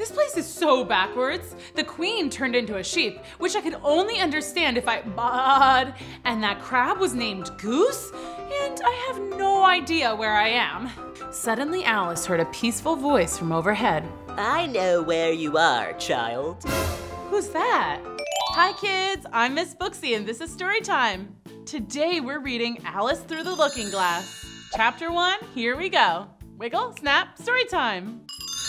This place is so backwards. The queen turned into a sheep, which I could only understand if I bawed, and that crab was named Goose, and I have no idea where I am. Suddenly Alice heard a peaceful voice from overhead. I know where you are, child. Who's that? Hi kids, I'm Miss Booksy and this is Storytime. Today we're reading Alice Through the Looking Glass. Chapter 1, here we go. Wiggle, snap, Storytime.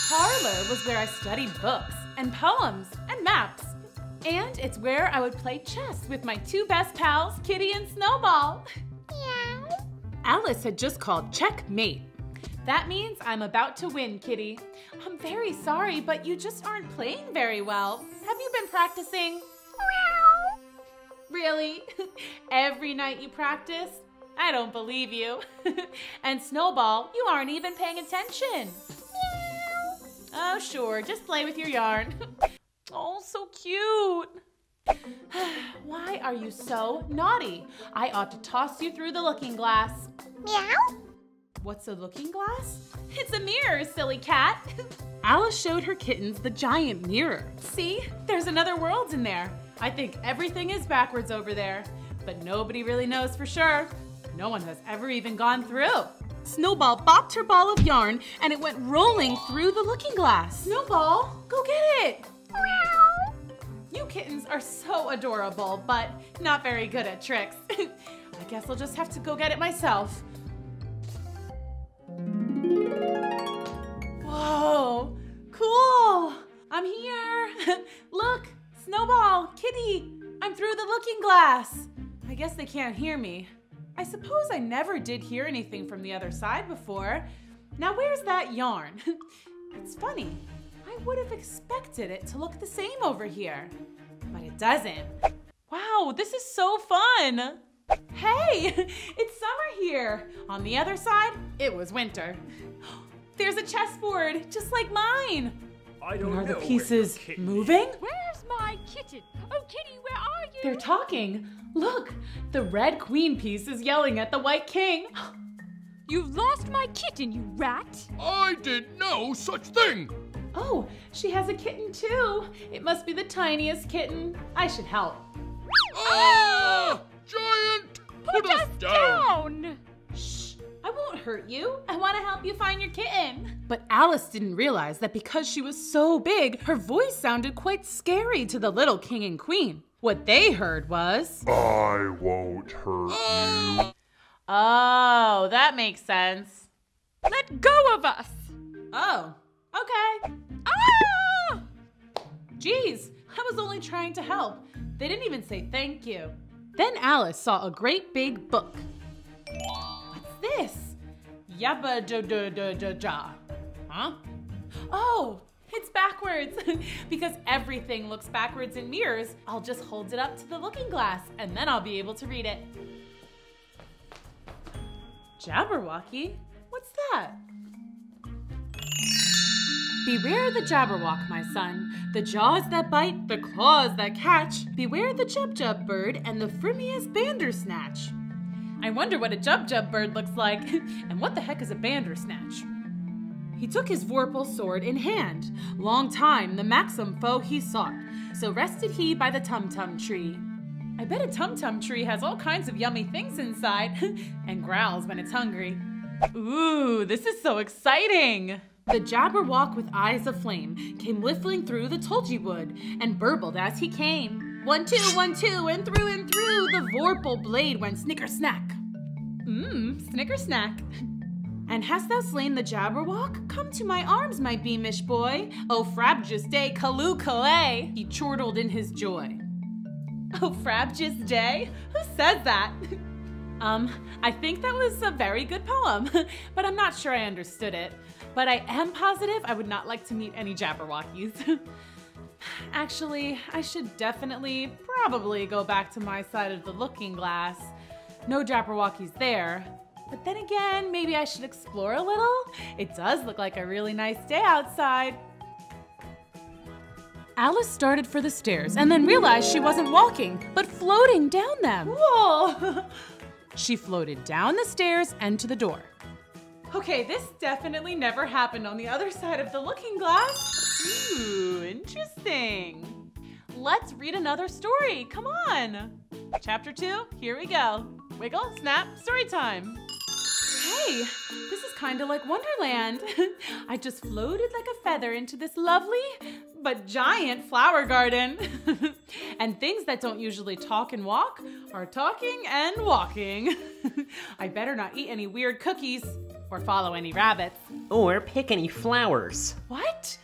Parlor was where I studied books and poems and maps. And it's where I would play chess with my two best pals, Kitty and Snowball. Meow. Alice had just called checkmate. That means I'm about to win, Kitty. I'm very sorry, but you just aren't playing very well. Have you been practicing? Meow. Really? Every night you practice? I don't believe you. And Snowball, you aren't even paying attention. Meow. Oh, sure, just play with your yarn. Oh, so cute. Why are you so naughty? I ought to toss you through the looking glass. Meow. What's a looking glass? It's a mirror, silly cat. Alice showed her kittens the giant mirror. See, there's another world in there. I think everything is backwards over there, but nobody really knows for sure. No one has ever even gone through. Snowball bopped her ball of yarn and it went rolling through the looking glass. Snowball, go get it. Meow. You kittens are so adorable, but not very good at tricks. I guess I'll just have to go get it myself. Whoa, cool. I'm here. Look, Snowball, Kitty, I'm through the looking glass. I guess they can't hear me. I suppose I never did hear anything from the other side before. Now where's that yarn? It's funny. I would have expected it to look the same over here, but it doesn't. Wow, this is so fun. Hey, it's summer here. On the other side, it was winter. There's a chessboard, just like mine. I don't know. Are the pieces moving? Where's my kitten? Oh, Kitty, where are you? They're talking. Look, the red queen piece is yelling at the white king. You've lost my kitten, you rat. I did no such thing. Oh, she has a kitten too. It must be the tiniest kitten. I should help. Ah! Giant! Put us down! Shh, I won't hurt you. I want to help you find your kitten. But Alice didn't realize that because she was so big, her voice sounded quite scary to the little king and queen. What they heard was, I won't hurt you. Oh, that makes sense. Let go of us. Oh, okay. Ah! Geez, I was only trying to help. They didn't even say thank you. Then Alice saw a great big book. What's this? Yabba da da da da da. Huh? Oh, it's backwards. Because everything looks backwards in mirrors, I'll just hold it up to the looking glass and then I'll be able to read it. Jabberwocky? What's that? Beware the Jabberwock, my son. The jaws that bite, the claws that catch. Beware the Jub-Jub bird and the frimiest Bandersnatch. I wonder what a Jub-Jub bird looks like. And what the heck is a Bandersnatch? He took his vorpal sword in hand. Long time the maxim foe he sought. So rested he by the tum-tum tree. I bet a tum-tum tree has all kinds of yummy things inside. And growls when it's hungry. Ooh, this is so exciting! The Jabberwock with eyes of flame came whiffling through the tulgey wood and burbled as he came. 1, 2, 1, 2, and through the vorpal blade went snicker-snack. Snicker-snack. And hast thou slain the Jabberwock? Come to my arms, my beamish boy. Oh, frabjous day, Callooh-Callay, he chortled in his joy. Oh, frabjous day? Who says that? I think that was a very good poem, but I'm not sure I understood it. But I am positive I would not like to meet any Jabberwockies. Actually, I should probably go back to my side of the looking glass. No Jabberwockies there. But then again, maybe I should explore a little. It does look like a really nice day outside. Alice started for the stairs and then realized she wasn't walking, but floating down them. Whoa! She floated down the stairs and to the door. Okay, this definitely never happened on the other side of the looking glass. let's read another story. Come on. Chapter 2, here we go. Wiggle, snap, story time. Hey, this is kind of like Wonderland. I just floated like a feather into this lovely but giant flower garden. And things that don't usually talk and walk are talking and walking. I better not eat any weird cookies or follow any rabbits. Or pick any flowers. What?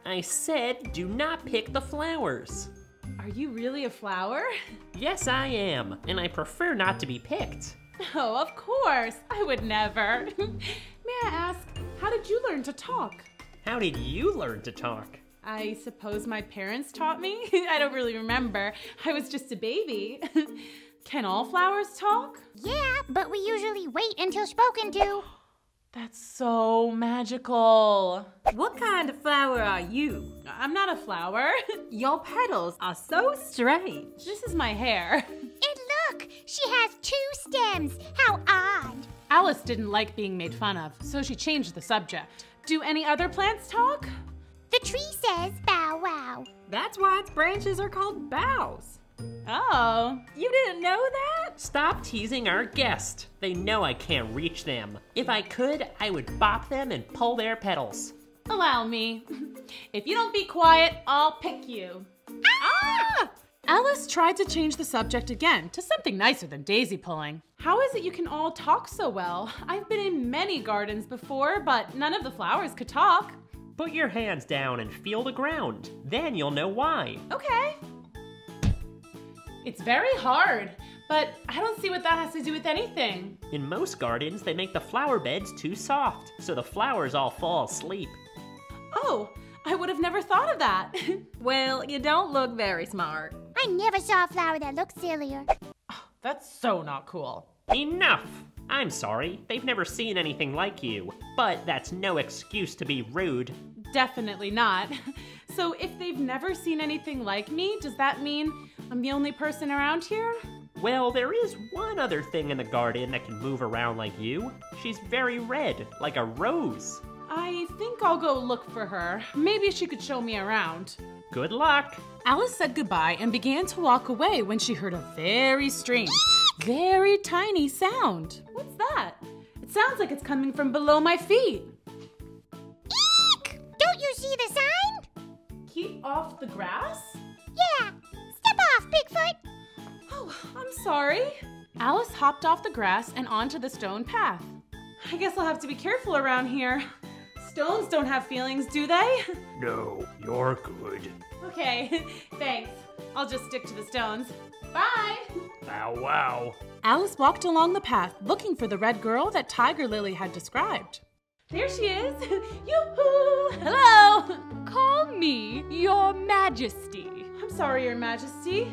I said do not pick the flowers. Are you really a flower? Yes, I am, and I prefer not to be picked. Oh, of course. I would never. May I ask, how did you learn to talk? How did you learn to talk? I suppose my parents taught me. I don't really remember. I was just a baby. Can all flowers talk? Yeah, but we usually wait until spoken to. That's so magical. What kind of flower are you? I'm not a flower. Your petals are so strange. This is my hair. And look, she has 2 stems. How odd. Alice didn't like being made fun of, so she changed the subject. Do any other plants talk? The tree says bow wow. That's why its branches are called boughs. Oh. You didn't know that? Stop teasing our guest. They know I can't reach them. If I could, I would bop them and pull their petals. Allow me. If you don't be quiet, I'll pick you. Ah! Alice tried to change the subject again to something nicer than daisy pulling. How is it you can all talk so well? I've been in many gardens before, but none of the flowers could talk. Put your hands down and feel the ground. Then you'll know why. Okay. It's very hard, but I don't see what that has to do with anything. In most gardens, they make the flower beds too soft, so the flowers all fall asleep. Oh, I would have never thought of that. Well, you don't look very smart. I never saw a flower that looked sillier. That's so not cool. Enough! I'm sorry, they've never seen anything like you, but that's no excuse to be rude. Definitely not. So if they've never seen anything like me, does that mean I'm the only person around here? Well, there is one other thing in the garden that can move around like you. She's very red, like a rose. I think I'll go look for her. Maybe she could show me around. Good luck. Alice said goodbye and began to walk away when she heard a very strange, very tiny sound. What's that? It sounds like it's coming from below my feet. Eek! Don't you see the sign? Keep off the grass? Yeah. Step off, Bigfoot. Oh, I'm sorry. Alice hopped off the grass and onto the stone path. I guess I'll have to be careful around here. Stones don't have feelings, do they? No, you're good. Okay, thanks. I'll just stick to the stones. Bye! Bow wow. Alice walked along the path looking for the red girl that Tiger Lily had described. There she is! Yoo-hoo! Hello! Call me Your Majesty. I'm sorry, Your Majesty.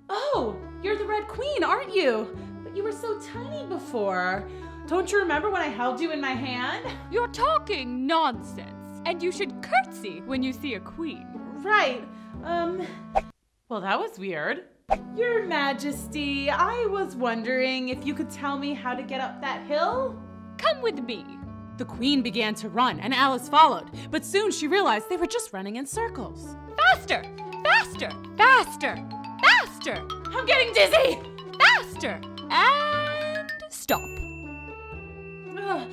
Oh, you're the Red Queen, aren't you? But you were so tiny before. Don't you remember when I held you in my hand? You're talking nonsense, and you should curtsy when you see a queen. Right. Well, that was weird. Your Majesty, I was wondering if you could tell me how to get up that hill? Come with me. The queen began to run, and Alice followed, but soon she realized they were just running in circles. Faster! Faster! Faster! Faster! I'm getting dizzy! Faster! And stop. Ugh.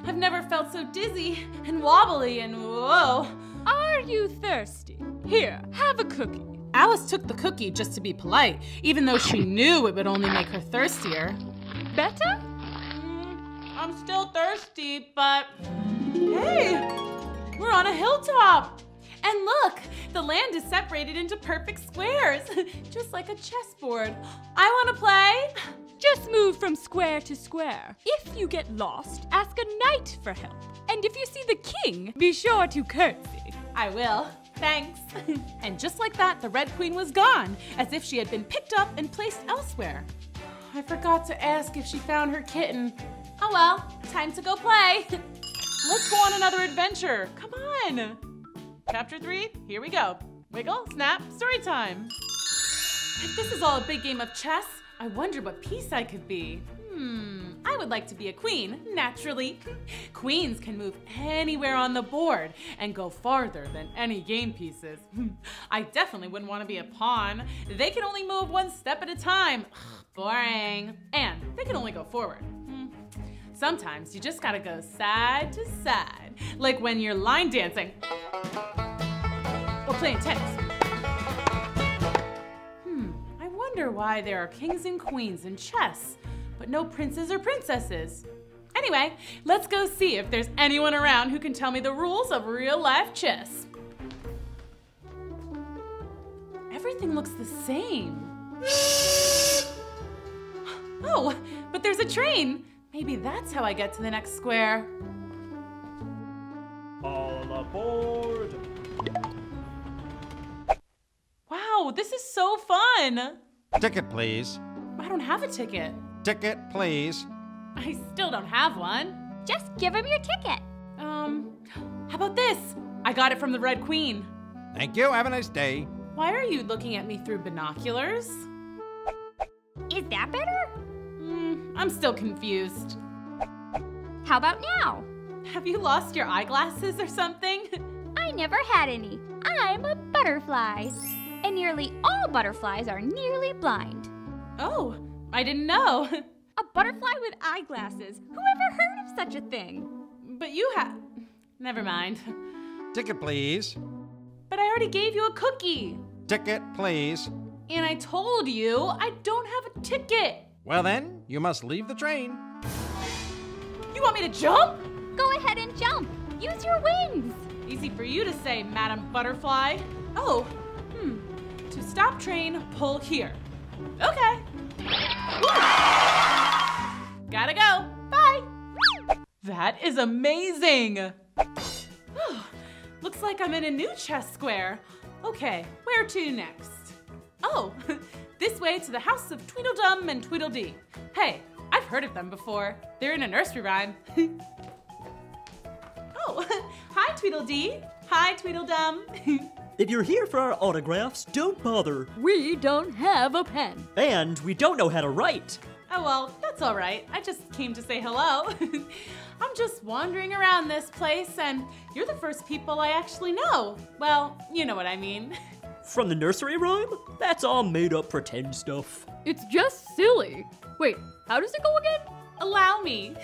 I've never felt so dizzy and wobbly and whoa. Are you thirsty? Here, have a cookie. Alice took the cookie just to be polite, even though she knew it would only make her thirstier. Better? I'm still thirsty, but hey, we're on a hilltop. And look, the land is separated into perfect squares, just like a chessboard. I want to play. Just move from square to square. If you get lost, ask a knight for help. And if you see the king, be sure to curtsy. I will. Thanks. And just like that, the Red Queen was gone, as if she had been picked up and placed elsewhere. I forgot to ask if she found her kitten. Oh well, time to go play. Let's go on another adventure. Come on. Chapter 3, here we go. Wiggle, snap, story time. If this is all a big game of chess, I wonder what piece I could be. I I would like to be a queen, naturally. Queens can move anywhere on the board and go farther than any game pieces. I definitely wouldn't want to be a pawn. They can only move one step at a time. Boring. And they can only go forward. Sometimes you just gotta go side to side, like when you're line dancing or playing tennis. I wonder why there are kings and queens in chess, but no princes or princesses. Anyway, let's go see if there's anyone around who can tell me the rules of real-life chess. Everything looks the same. Oh, but there's a train. Maybe that's how I get to the next square. All aboard! Wow, this is so fun. Ticket, please. I don't have a ticket. Ticket, please. I still don't have one. Just give him your ticket. How about this? I got it from the Red Queen. Thank you. Have a nice day. Why are you looking at me through binoculars? Is that better? I'm still confused. How about now? Have you lost your eyeglasses or something? I never had any. I'm a butterfly. And nearly all butterflies are nearly blind. Oh, I didn't know. A butterfly with eyeglasses. Who ever heard of such a thing? But you have... Never mind. Ticket, please. But I already gave you a cookie. Ticket, please. And I told you I don't have a ticket. Well then, you must leave the train. You want me to jump? Go ahead and jump. Use your wings. Easy for you to say, Madam Butterfly. Oh, To stop train, pull here. Okay. Gotta go. Bye. That is amazing. Looks like I'm in a new chess square. Okay, where to next? Oh, this way to the house of Tweedledum and Tweedledee. Hey, I've heard of them before. They're in a nursery rhyme. Oh, hi Tweedledee. Hi Tweedledum. If you're here for our autographs, don't bother. We don't have a pen. And we don't know how to write. Oh well, that's all right. I just came to say hello. I'm just wandering around this place and you're the first people I actually know. Well, you know what I mean. From the nursery rhyme? That's all made up pretend stuff. It's just silly. Wait, how does it go again? Allow me.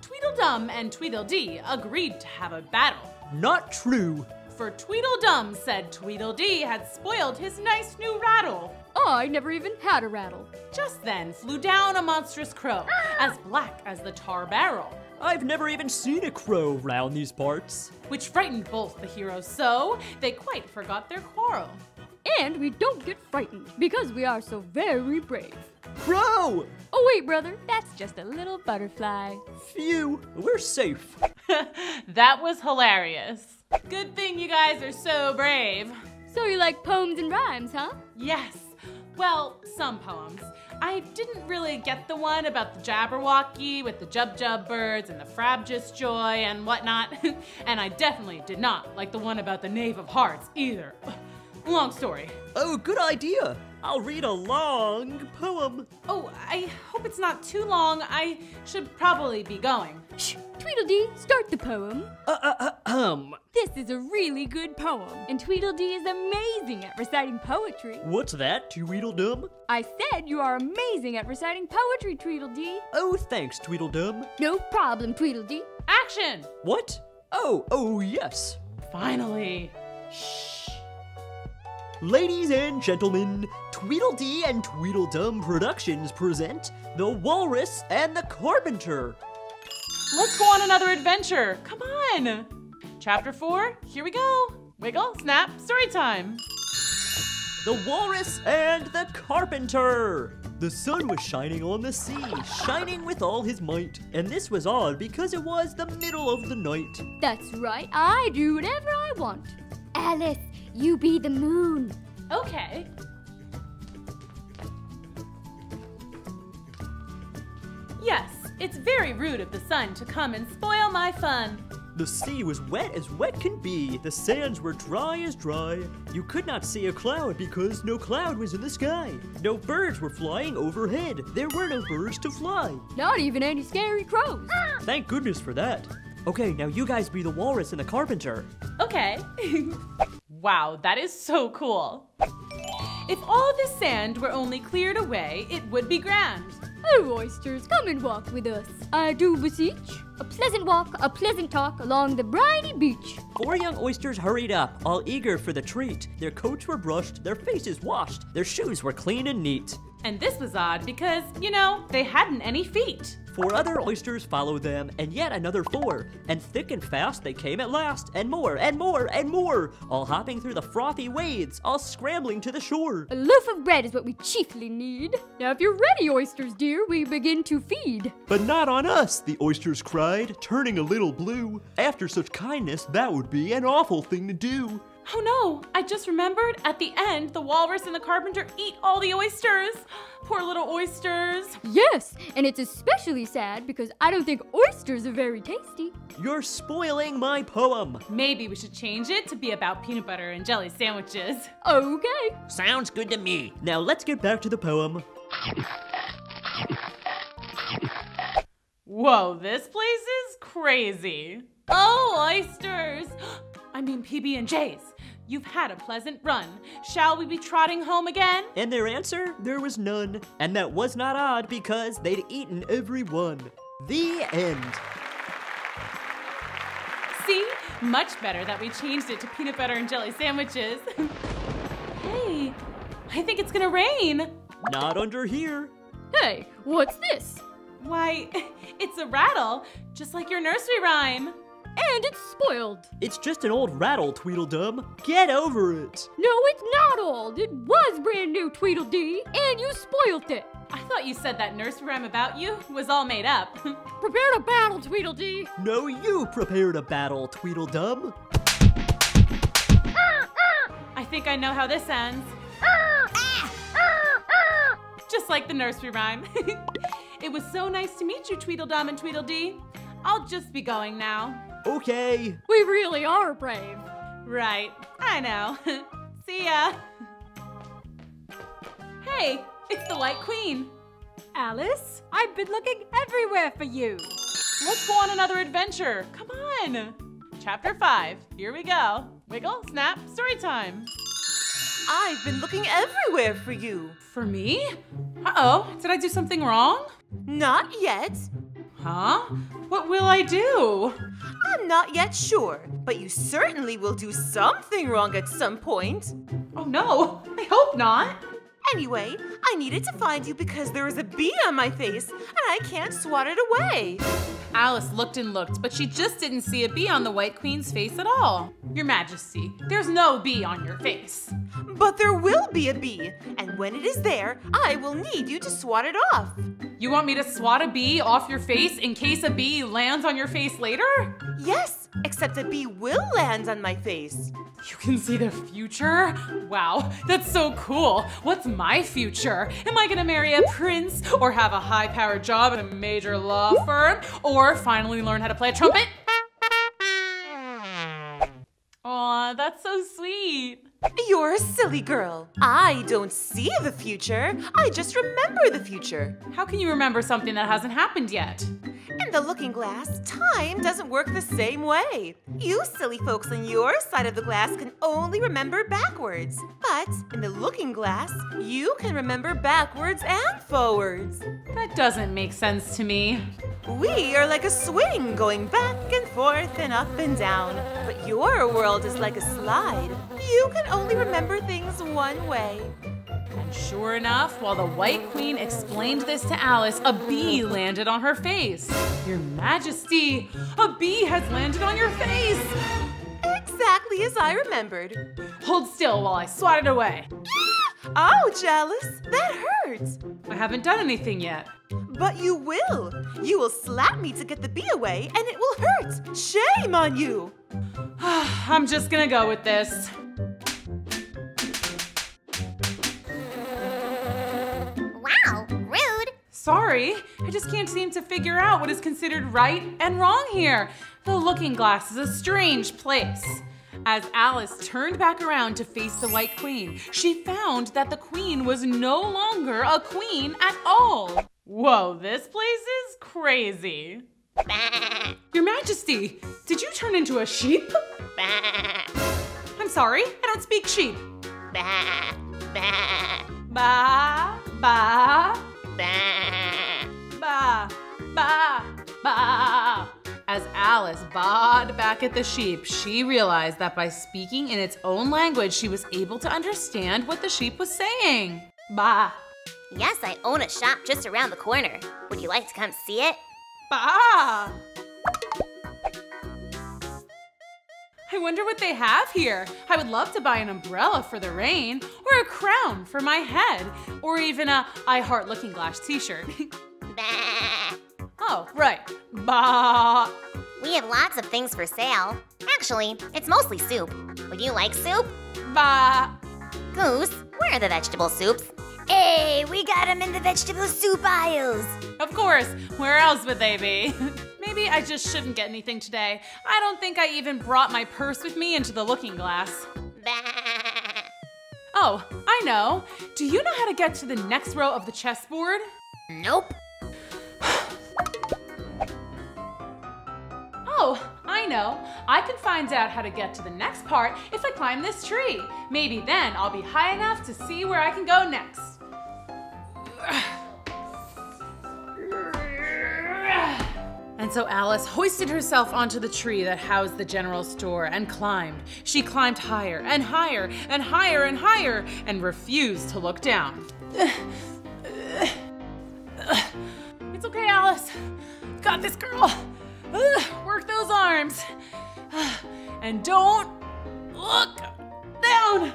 Tweedledum and Tweedledee agreed to have a battle. Not true. For Tweedledum said Tweedledee had spoiled his nice new rattle. I never even had a rattle. Just then flew down a monstrous crow, as black as the tar barrel, I've never even seen a crow round these parts. which frightened both the heroes so they quite forgot their quarrel. And we don't get frightened because we are so very brave. Crow! Oh wait, brother, that's just a little butterfly. Phew, we're safe. That was hilarious. Good thing you guys are so brave. So you like poems and rhymes, huh? Yes. Well, some poems. I didn't really get the one about the Jabberwocky with the Jub birds and the Frabjous Joy and whatnot. And I definitely did not like the one about the Knave of Hearts either. Long story. Oh, good idea. I'll read a long poem. Oh, I hope it's not too long. I should probably be going. Shh, Tweedledee, start the poem. This is a really good poem, and Tweedledee is amazing at reciting poetry. What's that, Tweedledum? I said you are amazing at reciting poetry, Tweedledee. Oh, thanks, Tweedledum. No problem, Tweedledee. Action! What? Oh, yes. Finally. Ladies and gentlemen, Tweedledee and Tweedledum Productions present The Walrus and the Carpenter. Let's go on another adventure. Come on. Chapter 4, here we go. Wiggle, snap, story time. The Walrus and the Carpenter. The sun was shining on the sea, shining with all his might. And this was odd because it was the middle of the night. That's right, I do whatever I want. Alice, you be the moon. Okay. Yes, it's very rude of the sun to come and spoil my fun. The sea was wet as wet can be. The sands were dry as dry. You could not see a cloud because no cloud was in the sky. No birds were flying overhead. There were no birds to fly. Not even any scary crows. Thank goodness for that. Okay, now you guys be the walrus and the carpenter. Okay. Wow, that is so cool. If all this sand were only cleared away, it would be grand. Oh, oysters, come and walk with us. I do beseech. A pleasant walk, a pleasant talk along the briny beach. 4 young oysters hurried up, all eager for the treat. Their coats were brushed, their faces washed, their shoes were clean and neat. And this was odd because, you know, they hadn't any feet. 4 other oysters followed them, and yet another 4. And thick and fast they came at last, and more, and more, and more, all hopping through the frothy waves, all scrambling to the shore. A loaf of bread is what we chiefly need. Now if you're ready, oysters dear, we begin to feed. But not on us, the oysters cried, turning a little blue. After such kindness, that would be an awful thing to do. Oh no, I just remembered at the end, the walrus and the carpenter eat all the oysters. Poor little oysters. Yes, and it's especially sad because I don't think oysters are very tasty. You're spoiling my poem. Maybe we should change it to be about peanut butter and jelly sandwiches. Okay. Sounds good to me. Now let's get back to the poem. Whoa, this place is crazy. Oh, oysters. I mean PB&Js. You've had a pleasant run. Shall we be trotting home again? And their answer? There was none. And that was not odd because they'd eaten every one. The end. See? Much better that we changed it to peanut butter and jelly sandwiches. Hey, I think it's gonna rain. Not under here. Hey, what's this? Why, it's a rattle, just like your nursery rhyme. And it's spoiled. It's just an old rattle, Tweedledum. Get over it. No, it's not old. It was brand new, Tweedledee, and you spoiled it. I thought you said that nursery rhyme about you was all made up. Prepare to battle, Tweedledee. No, you prepared a battle, Tweedledum. I think I know how this ends. Just like the nursery rhyme. It was so nice to meet you, Tweedledum and Tweedledee. I'll just be going now. Okay. We really are brave. Right, I know. See ya. Hey, it's the White Queen. Alice, I've been looking everywhere for you. Let's go on another adventure. Come on. Chapter 5, here we go. Wiggle, snap, story time. I've been looking everywhere for you. For me? Uh-oh, did I do something wrong? Not yet. Huh? What will I do? I'm not yet sure, but you certainly will do something wrong at some point. Oh no, I hope not. Anyway, I needed to find you because there is a bee on my face and I can't swat it away. Alice looked and looked, but she just didn't see a bee on the White Queen's face at all. Your Majesty, there's no bee on your face. But there will be a bee, and when it is there, I will need you to swat it off. You want me to swat a bee off your face in case a bee lands on your face later? Yes, except a bee will land on my face. You can see the future? Wow, that's so cool. What's my future? Am I gonna marry a prince, or have a high-powered job at a major law firm, or finally learn how to play a trumpet? Aw, that's so sweet. You're a silly girl. I don't see the future. I just remember the future. How can you remember something that hasn't happened yet? In the looking glass, time doesn't work the same way. You silly folks on your side of the glass can only remember backwards. But in the looking glass, you can remember backwards and forwards. That doesn't make sense to me. We are like a swing going back and forth and up and down. But your world is like a slide. You can only remember things one way. And sure enough, while the White Queen explained this to Alice, a bee landed on her face. Your Majesty, a bee has landed on your face! Exactly as I remembered. Hold still while I swat it away. Ouch, Alice, that hurts. I haven't done anything yet. But you will. You will slap me to get the bee away, and it will hurt. Shame on you. I'm just gonna go with this. Sorry, I just can't seem to figure out what is considered right and wrong here. The looking glass is a strange place. As Alice turned back around to face the White Queen, she found that the queen was no longer a queen at all. Whoa, this place is crazy. Your Majesty, did you turn into a sheep? I'm sorry, I don't speak sheep. Ba, ba, ba, ba, ba. As Alice bawed back at the sheep, she realized that by speaking in its own language, she was able to understand what the sheep was saying. Ba. Yes, I own a shop just around the corner. Would you like to come see it? Ba. I wonder what they have here. I would love to buy an umbrella for the rain, or a crown for my head, or even a I Heart Looking Glass t-shirt. Oh, right. Bah. We have lots of things for sale. Actually, it's mostly soup. Would you like soup? Bah. Goose, where are the vegetable soups? Hey, we got them in the vegetable soup aisles. Of course. Where else would they be? Maybe I just shouldn't get anything today. I don't think I even brought my purse with me into the looking glass. Bah. Oh, I know. Do you know how to get to the next row of the chessboard? Nope. Oh, I know. I can find out how to get to the next part if I climb this tree. Maybe then I'll be high enough to see where I can go next. And so Alice hoisted herself onto the tree that housed the general store and climbed. She climbed higher and higher and higher and higher and refused to look down. It's okay, Alice. Got this, girl. Work those arms. And don't look down.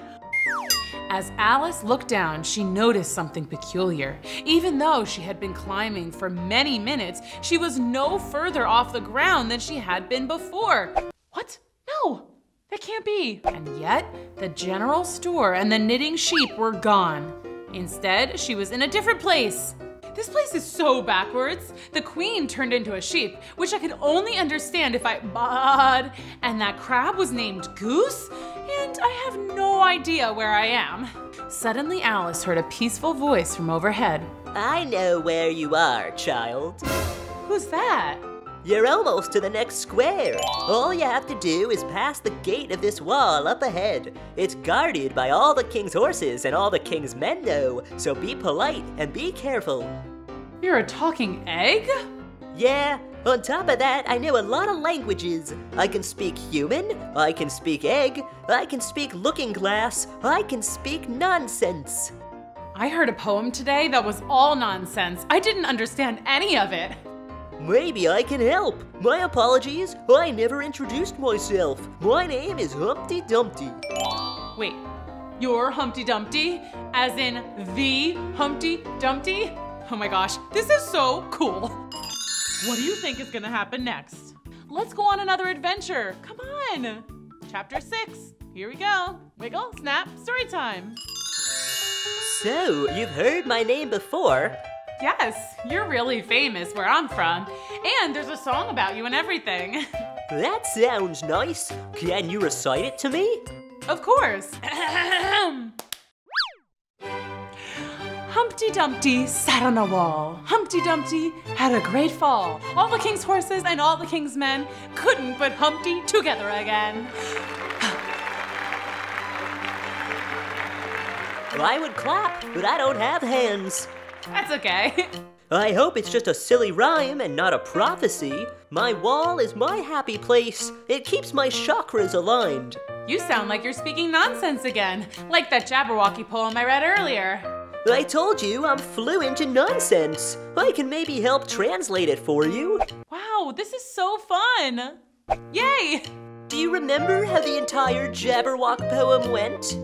As Alice looked down, she noticed something peculiar. Even though she had been climbing for many minutes, she was no further off the ground than she had been before. What? No, that can't be. And yet, the general store and the knitting sheep were gone. Instead, she was in a different place. This place is so backwards. The queen turned into a sheep, which I could only understand if I bawed, and that crab was named Goose, and I have no idea where I am. Suddenly, Alice heard a peaceful voice from overhead. I know where you are, child. Who's that? You're almost to the next square. All you have to do is pass the gate of this wall up ahead. It's guarded by all the king's horses and all the king's men know, so be polite and be careful. You're a talking egg? Yeah, on top of that, I know a lot of languages. I can speak human, I can speak egg, I can speak looking glass, I can speak nonsense. I heard a poem today that was all nonsense. I didn't understand any of it. Maybe I can help. My apologies, I never introduced myself. My name is Humpty Dumpty. Wait, you're Humpty Dumpty? As in the Humpty Dumpty? Oh my gosh, this is so cool. What do you think is gonna happen next? Let's go on another adventure. Come on. Chapter 6, here we go. Wiggle, snap, story time. So, you've heard my name before. Yes, you're really famous where I'm from. And there's a song about you and everything. That sounds nice. Can you recite it to me? Of course. Humpty Dumpty sat on a wall. Humpty Dumpty had a great fall. All the king's horses and all the king's men couldn't put Humpty together again. I would clap, but I don't have hands. That's okay. I hope it's just a silly rhyme and not a prophecy. My wall is my happy place. It keeps my chakras aligned. You sound like you're speaking nonsense again, like that Jabberwocky poem I read earlier. I told you I'm fluent in nonsense. I can maybe help translate it for you. Wow, this is so fun. Yay! Do you remember how the entire Jabberwock poem went?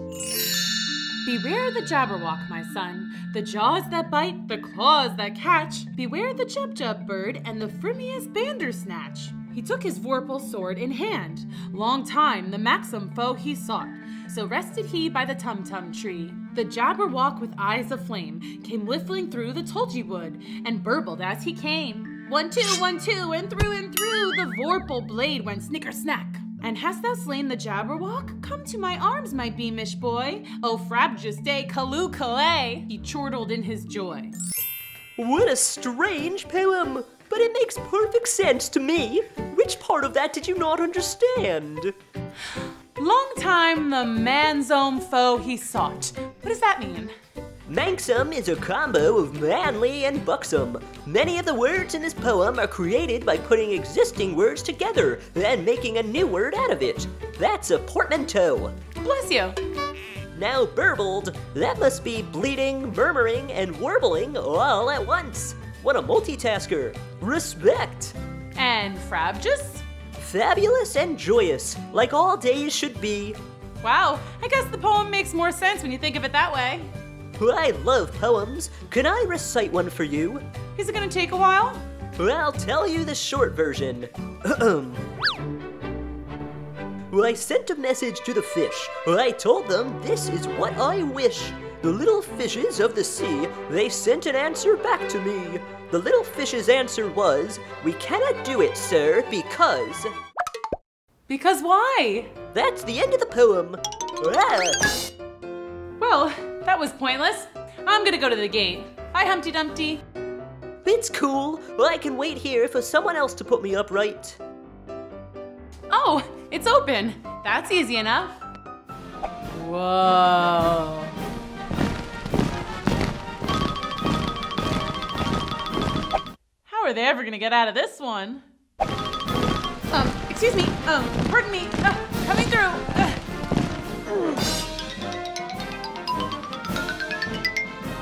Beware the Jabberwock, my son, the jaws that bite, the claws that catch. Beware the Jubjub bird and the Frimius Bandersnatch. He took his vorpal sword in hand. Long time the maxim foe he sought. So rested he by the tum-tum tree. The Jabberwock with eyes of flame came whiffling through the tulgey wood, and burbled as he came. 1, 2, 1, 2, and through the vorpal blade went snicker-snack. And hast thou slain the Jabberwock? Come to my arms, my beamish boy. Oh, frabjous day, Kaloo-Kalay, he chortled in his joy. What a strange poem, but it makes perfect sense to me. Which part of that did you not understand? Long time the man's own foe he sought. What does that mean? Manxome is a combo of manly and buxom. Many of the words in this poem are created by putting existing words together and making a new word out of it. That's a portmanteau. Bless you. Now burbled, that must be bleating, murmuring, and warbling all at once. What a multitasker. Respect. And frabjous? Fabulous and joyous, like all days should be. Wow, I guess the poem makes more sense when you think of it that way. I love poems. Can I recite one for you? Is it gonna take a while? I'll tell you the short version. I sent a message to the fish. I told them this is what I wish. The little fishes of the sea, they sent an answer back to me. The little fish's answer was, we cannot do it, sir, because... Because why? That's the end of the poem. Well, that was pointless. I'm gonna go to the gate. Bye, Humpty Dumpty. It's cool. I can wait here for someone else to put me upright. Oh, it's open. That's easy enough. Whoa. How are they ever gonna get out of this one? Excuse me, pardon me, coming through.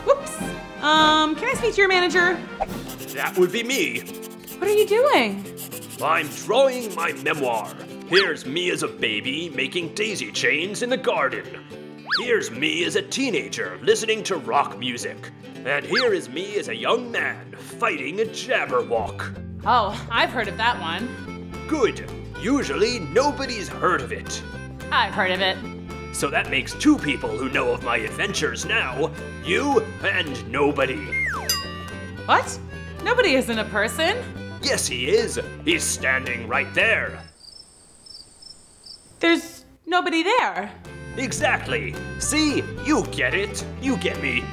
Whoops. Can I speak to your manager? That would be me. What are you doing? I'm drawing my memoir. Here's me as a baby making daisy chains in the garden. Here's me as a teenager listening to rock music. And here is me as a young man fighting a Jabberwock. Oh, I've heard of that one. Good. Usually nobody's heard of it. I've heard of it. So that makes 2 people who know of my adventures now. You and nobody. What? Nobody isn't a person. Yes, he is. He's standing right there. There's nobody there. Exactly. See? You get it. You get me.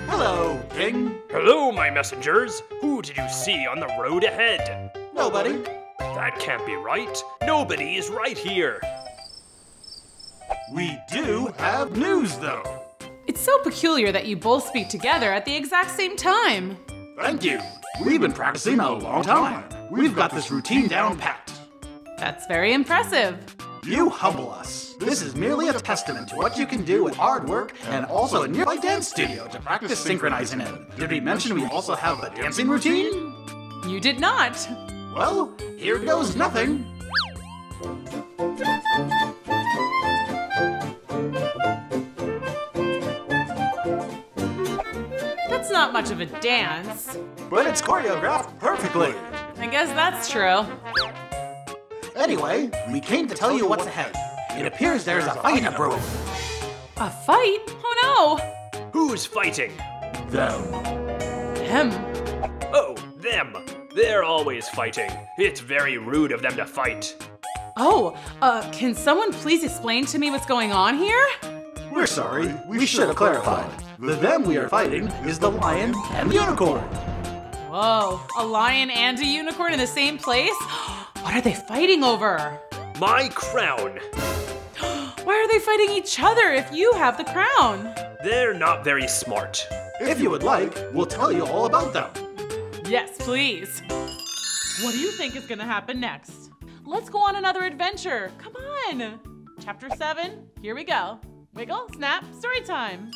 Hello, King. Hello, my messengers. Who did you see on the road ahead? Nobody. That can't be right. Nobody is right here. We do have news, though. It's so peculiar that you both speak together at the exact same time. Thank you. We've been practicing a long time. We've got this routine down pat. That's very impressive. You humble us. This is merely a testament to what you can do with hard work and also a nearby dance studio to practice synchronizing in. Did we mention we also have a dancing routine? You did not. Well, here goes nothing. That's not much of a dance. But it's choreographed perfectly. I guess that's true. Anyway, we came to tell you what's ahead. It appears there's a fight brewing. A fight? Oh no! Who's fighting? Them. Them? Oh, them. They're always fighting. It's very rude of them to fight. Oh, can someone please explain to me what's going on here? We're sorry, we should have clarified. The them we are fighting is the lion and the unicorn. Whoa, a lion and a unicorn in the same place? What are they fighting over? My crown. Why are they fighting each other if you have the crown? They're not very smart. If you would like, we'll tell you all about them. Yes, please. What do you think is gonna happen next? Let's go on another adventure. Come on. Chapter 7, here we go. Wiggle, snap, story time.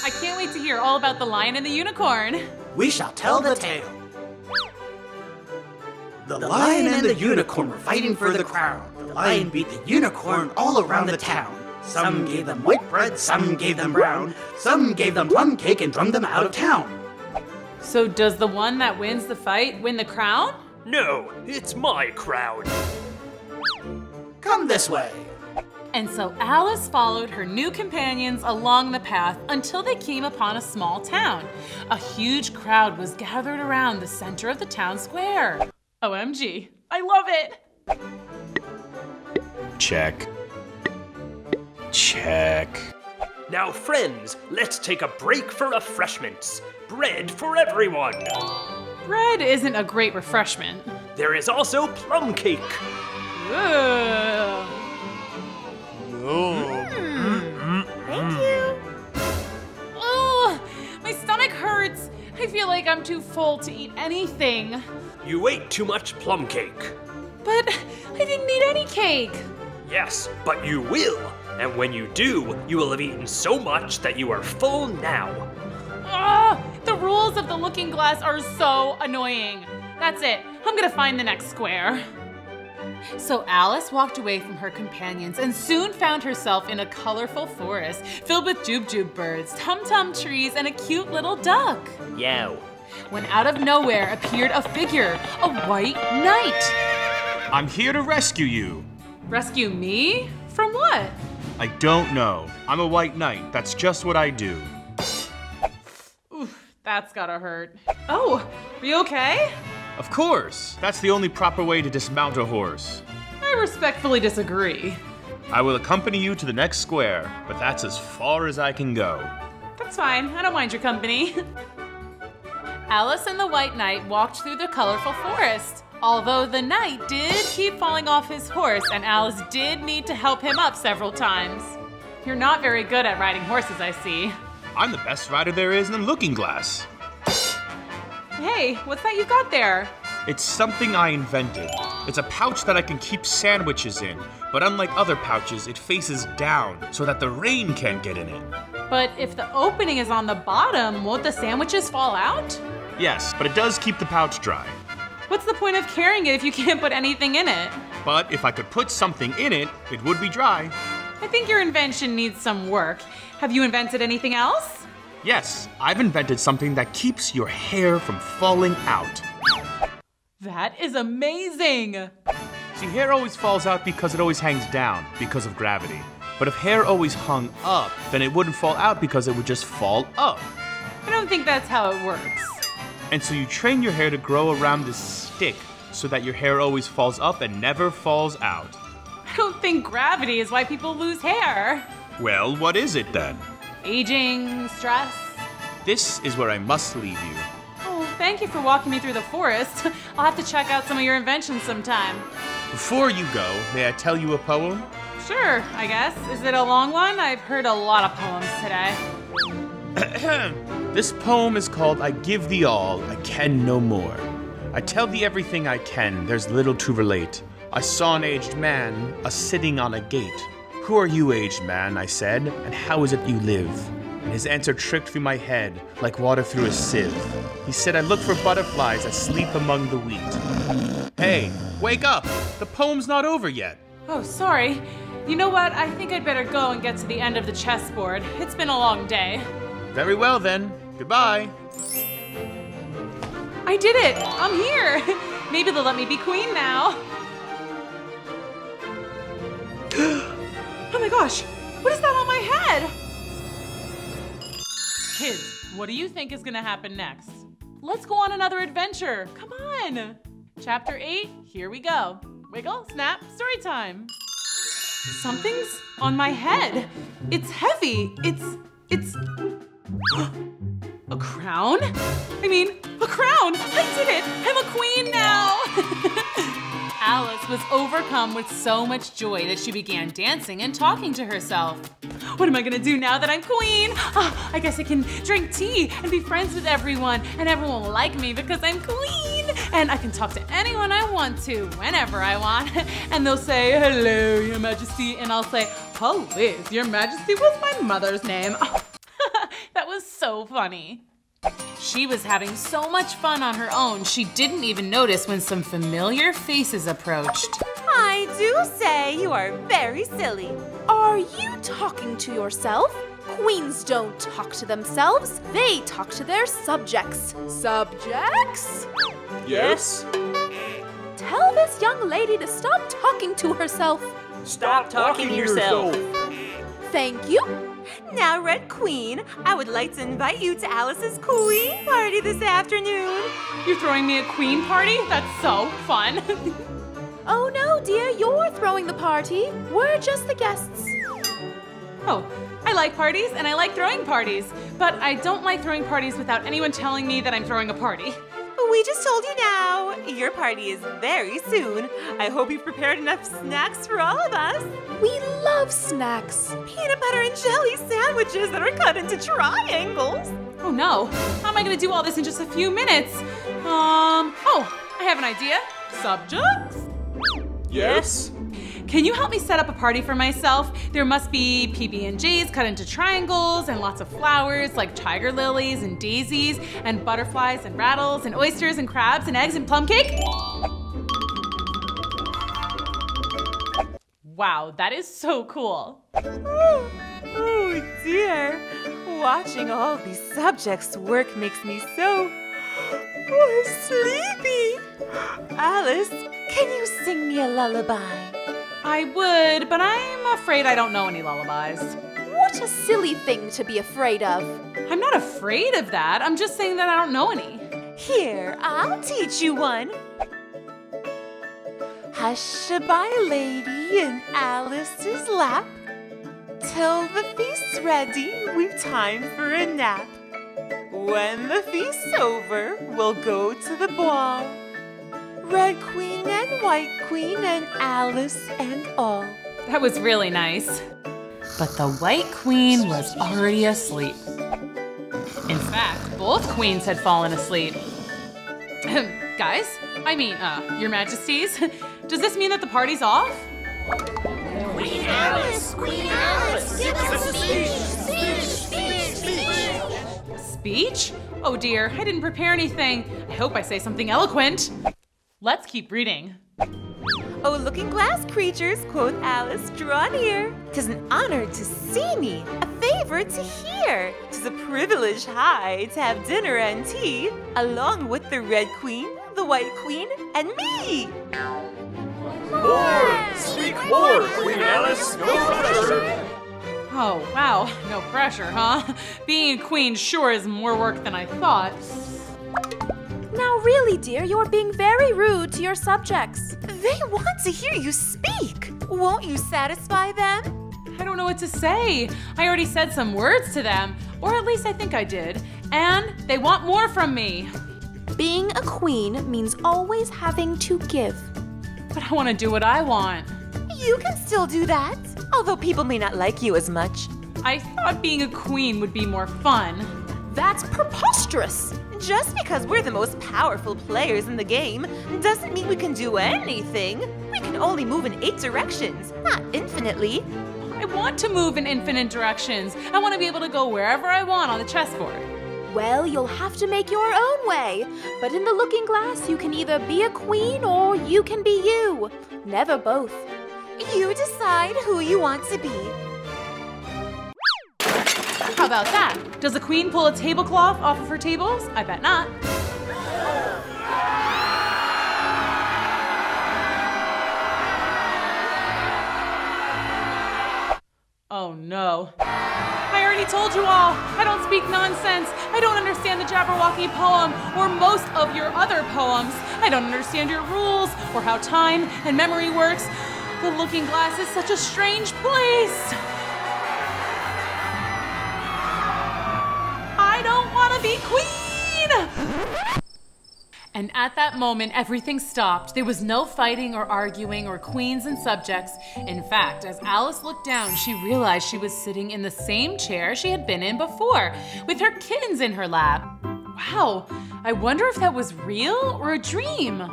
I can't wait to hear all about the lion and the unicorn. We shall tell the tale. The lion and the unicorn were fighting for the crown. The lion beat the unicorn all around the town. Some gave them white bread, some gave them brown. Some gave them plum cake and drummed them out of town. So does the one that wins the fight win the crown? No, it's my crown. Come this way. And so Alice followed her new companions along the path until they came upon a small town. A huge crowd was gathered around the center of the town square. OMG, I love it! Check. Check. Now, friends, let's take a break for refreshments. Bread for everyone. Bread isn't a great refreshment. There is also plum cake. Ooh. Thank you. Oh, my stomach hurts. I feel like I'm too full to eat anything. You ate too much plum cake. But I didn't eat any cake. Yes, but you will. And when you do, you will have eaten so much that you are full now. The rules of the looking glass are so annoying. That's it. I'm gonna find the next square. So Alice walked away from her companions and soon found herself in a colorful forest filled with jubjub birds, tum-tum trees, and a cute little duck. Yow. When out of nowhere appeared a figure, a white knight. I'm here to rescue you. Rescue me? From what? I don't know. I'm a white knight. That's just what I do. Oof, that's gotta hurt. Oh, are you okay? Of course. That's the only proper way to dismount a horse. I respectfully disagree. I will accompany you to the next square, but that's as far as I can go. That's fine. I don't mind your company. Alice and the White Knight walked through the colorful forest. Although the knight did keep falling off his horse, and Alice did need to help him up several times. You're not very good at riding horses, I see. I'm the best rider there is in the looking glass. Hey, what's that you've got there? It's something I invented. It's a pouch that I can keep sandwiches in, but unlike other pouches, it faces down so that the rain can't get in it. But if the opening is on the bottom, won't the sandwiches fall out? Yes, but it does keep the pouch dry. What's the point of carrying it if you can't put anything in it? But if I could put something in it, it would be dry. I think your invention needs some work. Have you invented anything else? Yes, I've invented something that keeps your hair from falling out. That is amazing! See, hair always falls out because it always hangs down, because of gravity. But if hair always hung up, then it wouldn't fall out because it would just fall up. I don't think that's how it works. And so you train your hair to grow around this stick so that your hair always falls up and never falls out. I don't think gravity is why people lose hair. Well, what is it then? Aging, stress. This is where I must leave you. Oh, thank you for walking me through the forest. I'll have to check out some of your inventions sometime. Before you go, may I tell you a poem? Sure, I guess. Is it a long one? I've heard a lot of poems today. This poem is called I Give Thee All, I Can No More. I tell thee everything I can, there's little to relate. I saw an aged man a-sitting on a gate. Who are you, aged man, I said, and how is it you live? And his answer tricked through my head like water through a sieve. He said, I look for butterflies asleep among the wheat. Hey, wake up! The poem's not over yet. Oh, sorry. You know what? I think I'd better go and get to the end of the chessboard. It's been a long day. Very well then. Goodbye. I did it! I'm here! Maybe they'll let me be queen now. Oh my gosh! What is that on my head? Kids, what do you think is gonna happen next? Let's go on another adventure. Come on! Chapter 8, here we go. Wiggle, snap, story time. Something's on my head. It's heavy. It's... A crown? I mean, a crown! I did it! I'm a queen now! Alice was overcome with so much joy that she began dancing and talking to herself. What am I gonna do now that I'm queen? Oh, I guess I can drink tea and be friends with everyone, and everyone will like me because I'm queen. And I can talk to anyone I want to, whenever I want. And they'll say, hello, your majesty. And I'll say, oh, Liz, your majesty was my mother's name. Oh, that was so funny. She was having so much fun on her own, she didn't even notice when some familiar faces approached. I do say you are very silly. Are you talking to yourself? Queens don't talk to themselves. They talk to their subjects. Subjects? Yes? Tell this young lady to stop talking to herself. Stop talking to yourself. Thank you. Now, Red Queen, I would like to invite you to Alice's Queen party this afternoon. You're throwing me a queen party? That's so fun. Oh no, dear, you're throwing the party. We're just the guests. Oh, I like parties and I like throwing parties, but I don't like throwing parties without anyone telling me that I'm throwing a party. We just told you now. Your party is very soon. I hope you've prepared enough snacks for all of us. We love snacks. Peanut butter and jelly sandwiches that are cut into triangles. Oh no, how am I gonna do all this in just a few minutes? Oh, I have an idea. Subjects? Yes? Can you help me set up a party for myself? There must be PB&Js cut into triangles and lots of flowers like tiger lilies and daisies and butterflies and rattles and oysters and crabs and eggs and plum cake. Wow, that is so cool. Oh dear. Watching all these subjects work makes me so sleepy. Alice, can you sing me a lullaby? I would, but I'm afraid I don't know any lullabies. What a silly thing to be afraid of. I'm not afraid of that. I'm just saying that I don't know any. Here, I'll teach you one. Hush-a-bye, lady, in Alice's lap. Till the feast's ready, we've time for a nap. When the feast's over, we'll go to the ball. Red Queen and White Queen and Alice and all. That was really nice. But the White Queen was already asleep. In fact, both queens had fallen asleep. Guys, Your Majesties, does this mean that the party's off? Queen Alice! Queen Alice! Give us a speech! Speech? Oh dear, I didn't prepare anything. I hope I say something eloquent. Let's keep reading. Oh, looking glass creatures, quoth Alice, draw near. 'Tis an honor to see me, a favor to hear. 'Tis a privilege high to have dinner and tea, along with the Red Queen, the White Queen, and me. More! Speak more, Queen Alice, no pressure. Oh, wow, no pressure, huh? Being a queen sure is more work than I thought. Now really, dear, you're being very rude to your subjects. They want to hear you speak. Won't you satisfy them? I don't know what to say. I already said some words to them, or at least I think I did, and they want more from me. Being a queen means always having to give. But I want to do what I want. You can still do that, although people may not like you as much. I thought being a queen would be more fun. That's preposterous. Just because we're the most powerful players in the game doesn't mean we can do anything. We can only move in 8 directions, not infinitely. I want to move in infinite directions. I want to be able to go wherever I want on the chessboard. Well, you'll have to make your own way. But in the looking glass, you can either be a queen or you can be you. Never both. You decide who you want to be. How about that? Does a queen pull a tablecloth off of her tables? I bet not. Oh no. I already told you all, I don't speak nonsense. I don't understand the Jabberwocky poem or most of your other poems. I don't understand your rules or how time and memory works. The looking glass is such a strange place. I don't want to be queen! And at that moment, everything stopped. There was no fighting or arguing or queens and subjects. In fact, as Alice looked down, she realized she was sitting in the same chair she had been in before, with her kittens in her lap. Wow, I wonder if that was real or a dream.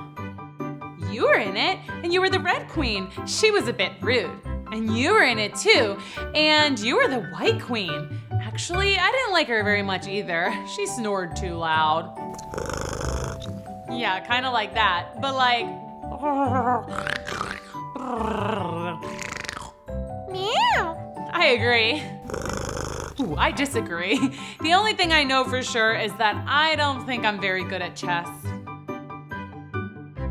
You were in it, and you were the Red Queen. She was a bit rude. And you were in it too, and you were the White Queen. Actually, I didn't like her very much either. She snored too loud. Yeah, kind of like that, but like... Meow. I agree. Ooh, I disagree. The only thing I know for sure is that I don't think I'm very good at chess.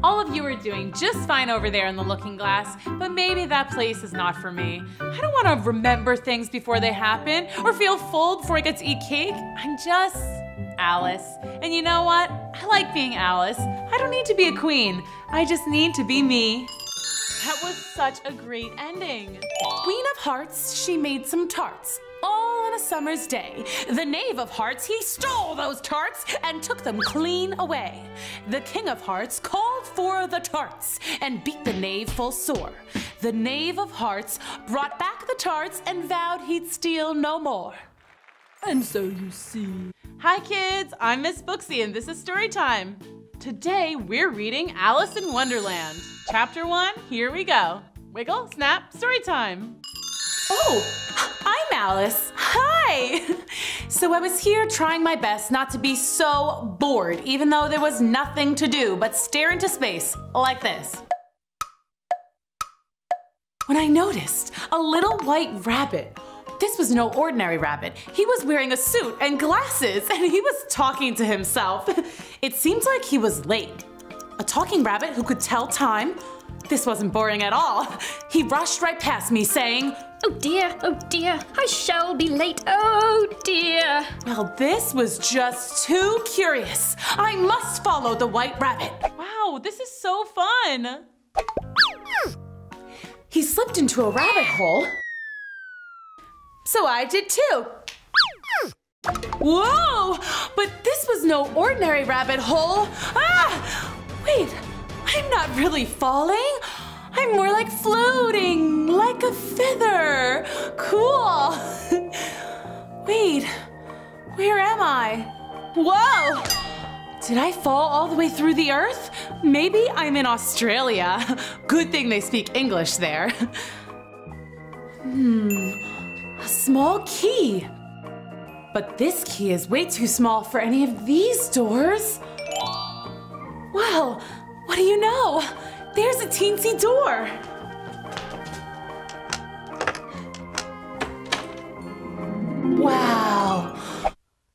All of you are doing just fine over there in the looking glass, but maybe that place is not for me. I don't want to remember things before they happen or feel full before I get to eat cake. I'm just Alice. And you know what? I like being Alice. I don't need to be a queen. I just need to be me. That was such a great ending. Queen of Hearts, she made some tarts. All on a summer's day. The Knave of Hearts, he stole those tarts and took them clean away. The King of Hearts called for the tarts and beat the knave full sore. The Knave of Hearts brought back the tarts and vowed he'd steal no more. And so you see. Hi kids, I'm Miss Booksy and this is Storytime. Today we're reading Alice in Wonderland. Chapter 1, here we go. Wiggle, snap, Storytime. Oh, I'm Alice. Hi! So I was here trying my best not to be so bored, even though there was nothing to do but stare into space like this. When I noticed a little white rabbit. This was no ordinary rabbit. He was wearing a suit and glasses, and he was talking to himself. It seemed like he was late. A talking rabbit who could tell time? This wasn't boring at all. He rushed right past me saying, oh dear, I shall be late, oh dear. Well, this was just too curious. I must follow the white rabbit. Wow, this is so fun. He slipped into a rabbit hole. So I did too. Whoa, but this was no ordinary rabbit hole. Ah, wait. I'm not really falling. I'm more like floating, like a feather. Cool. Wait, where am I? Whoa! Did I fall all the way through the earth? Maybe I'm in Australia. Good thing they speak English there. A small key. But this key is way too small for any of these doors. Well, what do you know? There's a teensy door. Wow,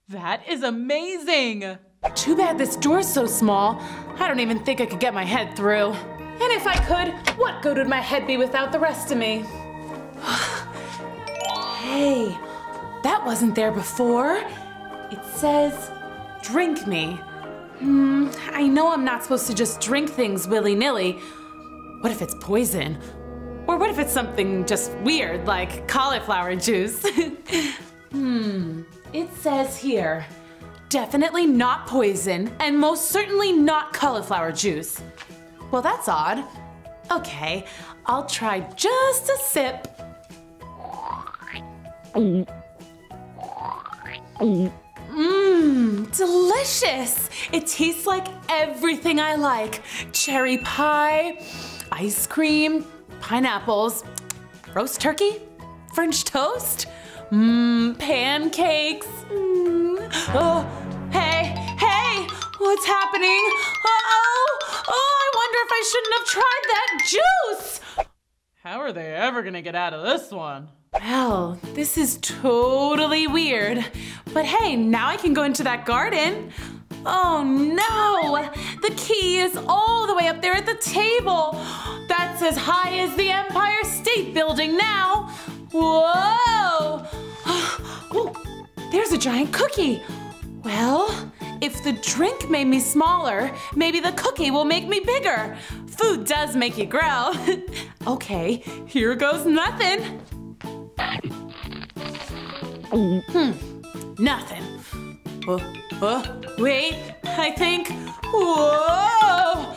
that is amazing. Too bad this door's so small. I don't even think I could get my head through. And if I could, what good would my head be without the rest of me? Hey, that wasn't there before. It says, drink me. I know I'm not supposed to just drink things willy-nilly. What if it's poison? Or what if it's something just weird, like cauliflower juice? It says here, definitely not poison, and most certainly not cauliflower juice. Well, that's odd. Okay, I'll try just a sip. Delicious! It tastes like everything I like. Cherry pie, ice cream, pineapples, roast turkey, French toast, pancakes. Oh, hey, what's happening? I wonder if I shouldn't have tried that juice. How are they ever gonna get out of this one? Well, this is totally weird. But hey, now I can go into that garden. Oh no! The key is all the way up there at the table. That's as high as the Empire State Building now. Whoa! Oh, there's a giant cookie. Well, if the drink made me smaller, maybe the cookie will make me bigger. Food does make you grow. Okay, here goes nothing. Nothing. Wait, I think. Whoa!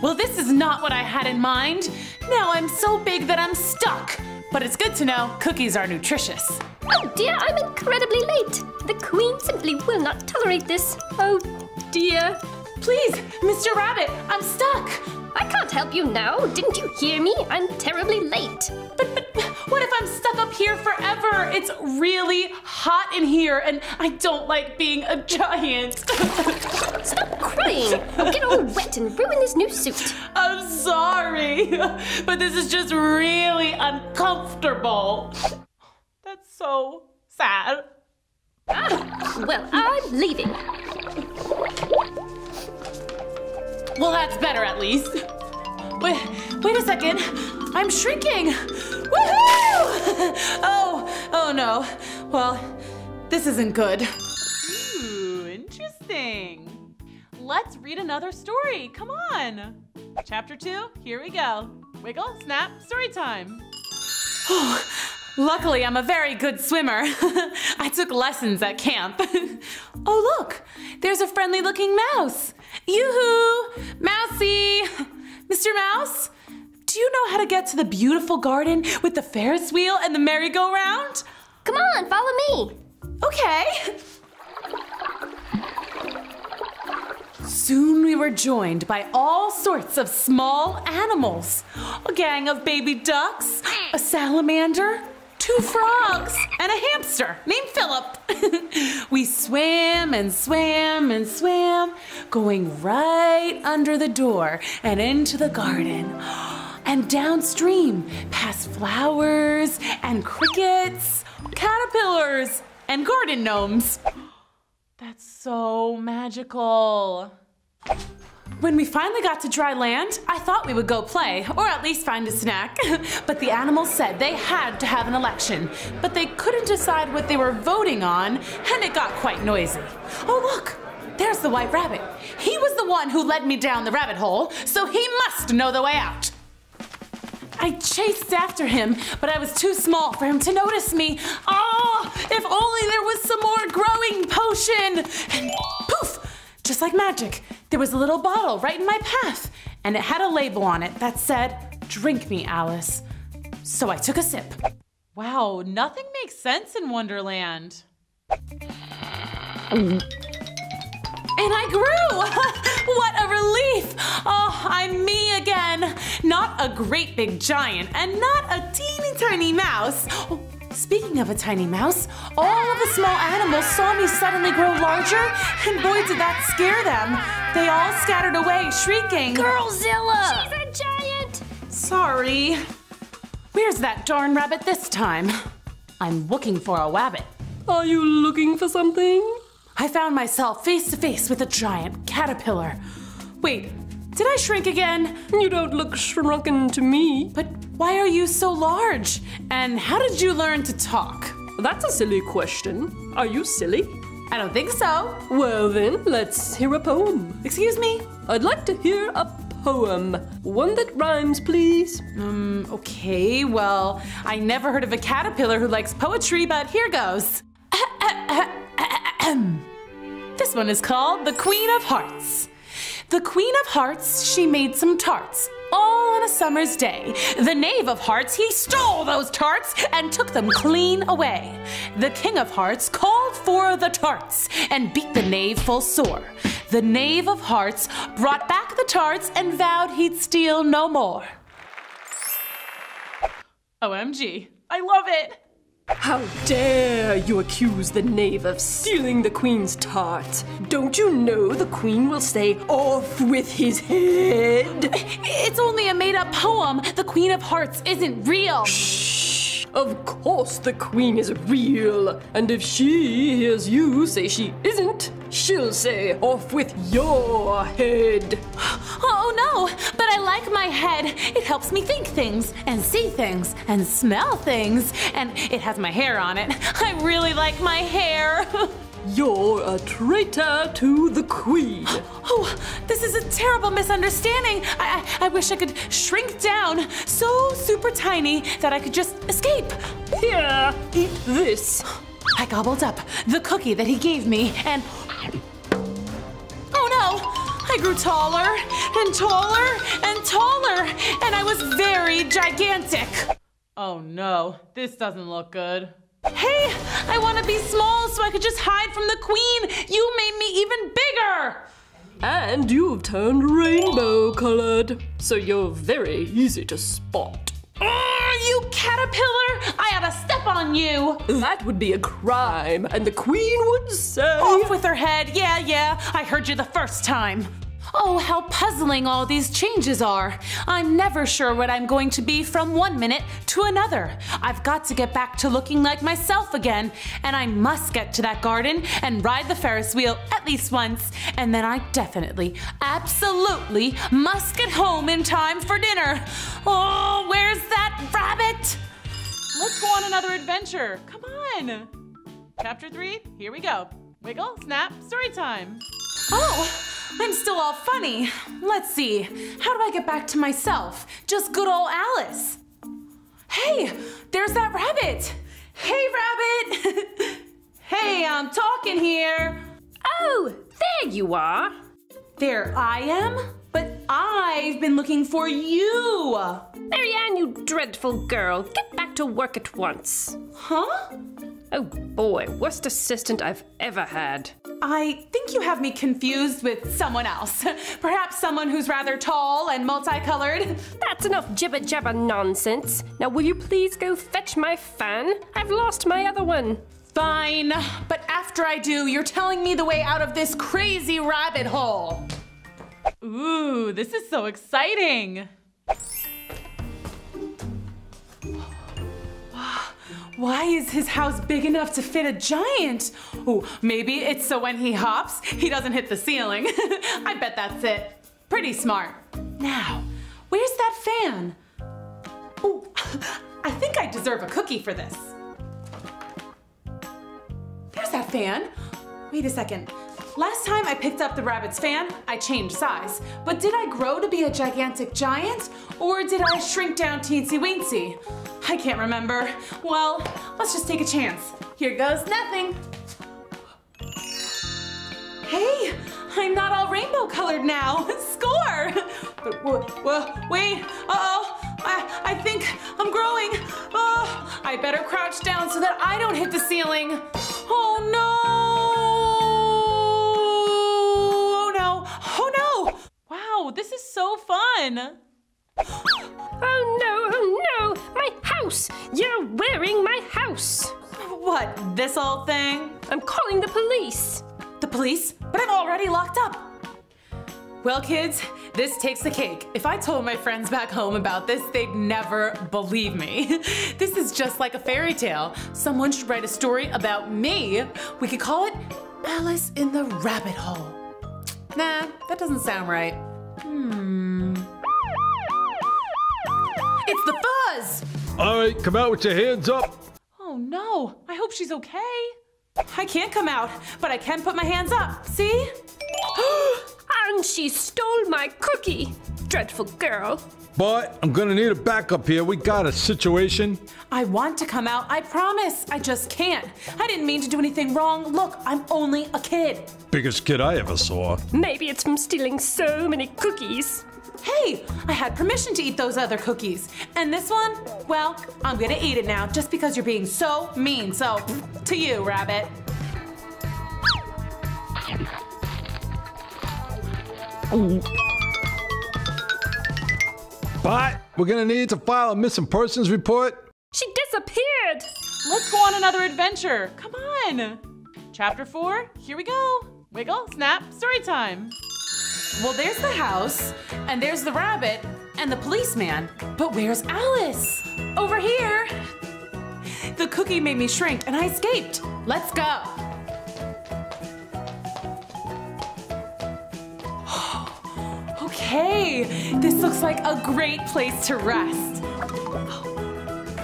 Well, this is not what I had in mind. Now I'm so big that I'm stuck. But it's good to know cookies are nutritious. Oh dear, I'm incredibly late. The Queen simply will not tolerate this. Oh dear. Please, Mr. Rabbit, I'm stuck. I can't help you now. Didn't you hear me? I'm terribly late. But what if I'm stuck up here forever? It's really hot in here and I don't like being a giant. Stop crying. I'll get all wet and ruin this new suit. I'm sorry, but this is just really uncomfortable. That's so sad. Well, I'm leaving. Well, that's better at least. Wait a second. I'm shrinking. Woohoo! Oh no. Well, this isn't good. Ooh, interesting. Let's read another story. Come on. Chapter 2, here we go. Wiggle, snap, story time. Oh, luckily, I'm a very good swimmer. I took lessons at camp. Oh, look, there's a friendly looking mouse. Yoo-hoo, Mousy. Mr. Mouse, do you know how to get to the beautiful garden with the Ferris wheel and the merry-go-round? Come on, follow me. Okay. Soon we were joined by all sorts of small animals. A gang of baby ducks, a salamander, 2 frogs, and a hamster named Philip. We swam and swam and swam, going right under the door and into the garden. And downstream, past flowers and crickets, caterpillars, and garden gnomes. That's so magical. When we finally got to dry land, I thought we would go play, or at least find a snack. But the animals said they had to have an election, but they couldn't decide what they were voting on, and it got quite noisy. Oh look, there's the white rabbit. He was the one who led me down the rabbit hole, so he must know the way out. I chased after him, but I was too small for him to notice me. Oh, if only there was some more growing potion. And poof, just like magic, there was a little bottle right in my path, and it had a label on it that said, "Drink me, Alice." So I took a sip. Wow, nothing makes sense in Wonderland. And I grew! What a relief! Oh, I'm me again. Not a great big giant and not a teeny tiny mouse. Oh, speaking of a tiny mouse, all of the small animals saw me suddenly grow larger, and boy did that scare them. They all scattered away, shrieking, Girlzilla! She's a giant! Sorry. Where's that darn rabbit this time? I'm looking for a wabbit. Are you looking for something? I found myself face to face with a giant caterpillar. Wait, did I shrink again? You don't look shrunken to me. But why are you so large? And how did you learn to talk? That's a silly question. Are you silly? I don't think so. Well then, let's hear a poem. Excuse me? I'd like to hear a poem. One that rhymes, please. Okay, well, I never heard of a caterpillar who likes poetry, but here goes. This one is called The Queen of Hearts. The Queen of Hearts, she made some tarts, all on a summer's day. The Knave of Hearts, he stole those tarts and took them clean away. The King of Hearts called for the tarts and beat the Knave full sore. The Knave of Hearts brought back the tarts and vowed he'd steal no more. OMG, I love it. How dare you accuse the knave of stealing the queen's tart? Don't you know the queen will say, "Off with his head"? It's only a made-up poem. The Queen of Hearts isn't real. Shh! Of course the queen is real. And if she hears you say she isn't, she'll say, "Off with your head." Oh no, but I like my head. It helps me think things and see things and smell things. And it has my hair on it. I really like my hair. You're a traitor to the queen. Oh, this is a terrible misunderstanding. I wish I could shrink down so super tiny that I could just escape. Here, eat this. I gobbled up the cookie that he gave me and... Oh no! I grew taller and taller and taller, and I was very gigantic. Oh no, this doesn't look good. Hey, I want to be small so I could just hide from the queen. You made me even bigger. And you've turned rainbow colored, so you're very easy to spot. You caterpillar! I ought to step on you! That would be a crime, and the queen would say... Off with her head, yeah, I heard you the first time. Oh, how puzzling all these changes are. I'm never sure what I'm going to be from one minute to another. I've got to get back to looking like myself again, and I must get to that garden and ride the Ferris wheel at least once, and then I definitely, absolutely must get home in time for dinner. Oh, where's that rabbit? Let's go on another adventure. Come on. Chapter 3, here we go. Wiggle, snap, story time. Oh, I'm still all funny. Let's see, how do I get back to myself? Just good old Alice. Hey, there's that rabbit. Hey, rabbit. Hey, I'm talking here. Oh, there you are. There I am? But I've been looking for you. Marianne, you dreadful girl. Get back to work at once. Huh? Oh boy, worst assistant I've ever had. I think you have me confused with someone else. Perhaps someone who's rather tall and multicolored. That's enough jibber-jabber nonsense. Now will you please go fetch my fan? I've lost my other one. Fine, but after I do, you're telling me the way out of this crazy rabbit hole. Ooh, this is so exciting. Why is his house big enough to fit a giant? Oh, maybe it's so when he hops, he doesn't hit the ceiling. I bet that's it. Pretty smart. Now, where's that fan? Oh, I think I deserve a cookie for this. There's that fan. Wait a second. Last time I picked up the rabbit's fan, I changed size. But did I grow to be a gigantic giant? Or did I shrink down teensy weensy? I can't remember. Well, let's just take a chance. Here goes nothing. Hey, I'm not all rainbow colored now. Score! But wait, uh-oh. I think I'm growing. Oh, I better crouch down so that I don't hit the ceiling. Oh no! Oh no! Wow, this is so fun. Oh no, my house! You're wearing my house! What, this old thing? I'm calling the police. The police? But I'm already locked up. Well, kids, this takes the cake. If I told my friends back home about this, they'd never believe me. This is just like a fairy tale. Someone should write a story about me. We could call it Alice in the Rabbit Hole. Nah, that doesn't sound right. It's the fuzz! All right, come out with your hands up. Oh no, I hope she's okay. I can't come out, but I can put my hands up, see? And she stole my cookie. Dreadful girl. But I'm gonna need a backup here. We got a situation. I want to come out, I promise. I just can't. I didn't mean to do anything wrong. Look, I'm only a kid. Biggest kid I ever saw. Maybe it's from stealing so many cookies. Hey, I had permission to eat those other cookies. And this one, well, I'm gonna eat it now just because you're being so mean. So, to you, rabbit. But we're gonna need to file a missing persons report. She disappeared. Let's go on another adventure. Come on. Chapter 4, here we go. Wiggle, snap, story time. Well, there's the house, and there's the rabbit, and the policeman. But where's Alice? Over here. The cookie made me shrink, and I escaped. Let's go. Okay, this looks like a great place to rest.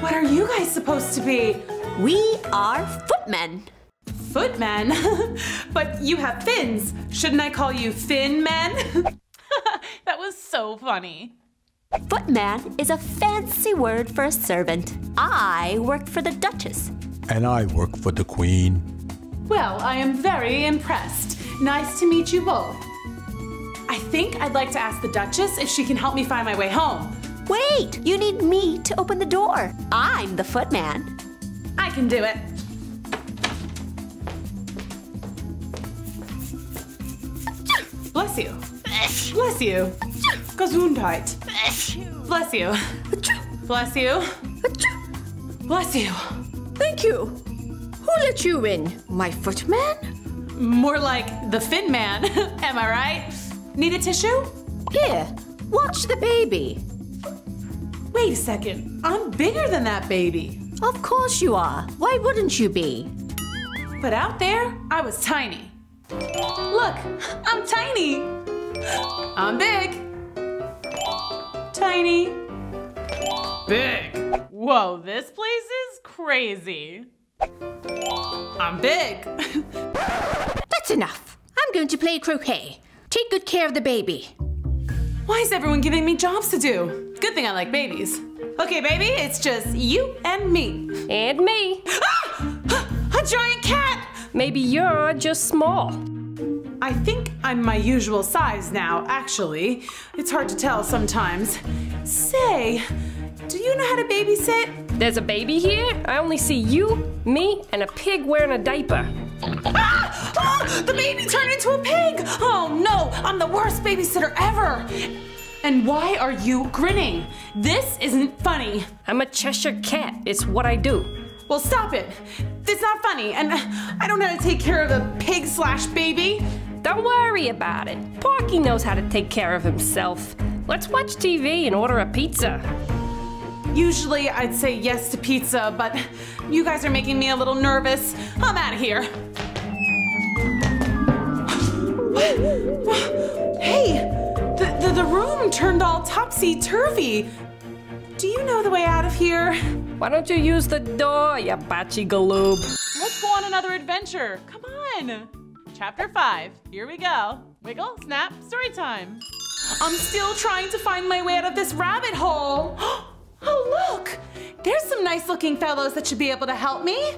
What are you guys supposed to be? We are footmen. Footmen? But you have fins. Shouldn't I call you Fin Men? That was so funny. Footman is a fancy word for a servant. I work for the Duchess. And I work for the Queen. Well, I am very impressed. Nice to meet you both. I think I'd like to ask the Duchess if she can help me find my way home. Wait, you need me to open the door. I'm the footman. I can do it. Bless you. Bless you. Gesundheit. Bless you. Bless you. Bless you. Thank you. Who let you in? My footman? More like the Fin Man. Am I right? Need a tissue? Here, watch the baby. Wait a second. I'm bigger than that baby. Of course you are. Why wouldn't you be? But out there, I was tiny. Look, I'm tiny. I'm big. Tiny. Big. Whoa, this place is crazy. I'm big. That's enough. I'm going to play croquet. Take good care of the baby. Why is everyone giving me jobs to do? Good thing I like babies. Okay, baby, it's just you and me. And me. Ah! A giant cat! Maybe you're just small. I think I'm my usual size now, actually. It's hard to tell sometimes. Say, do you know how to babysit? There's a baby here? I only see you, me, and a pig wearing a diaper. Ah! Ah! The baby turned into a pig! Oh no, I'm the worst babysitter ever! And why are you grinning? This isn't funny. I'm a Cheshire cat. It's what I do. Well, stop it. It's not funny, and I don't know how to take care of a pig/baby. Don't worry about it. Porky knows how to take care of himself. Let's watch TV and order a pizza. Usually I'd say yes to pizza, but you guys are making me a little nervous. I'm out of here. Hey, the room turned all topsy-turvy. Do you know the way out of here? Why don't you use the door, you batchy galoob? Let's go on another adventure. Come on. Chapter 5. Here we go. Wiggle, snap, story time. I'm still trying to find my way out of this rabbit hole. Oh, look! There's some nice-looking fellows that should be able to help me.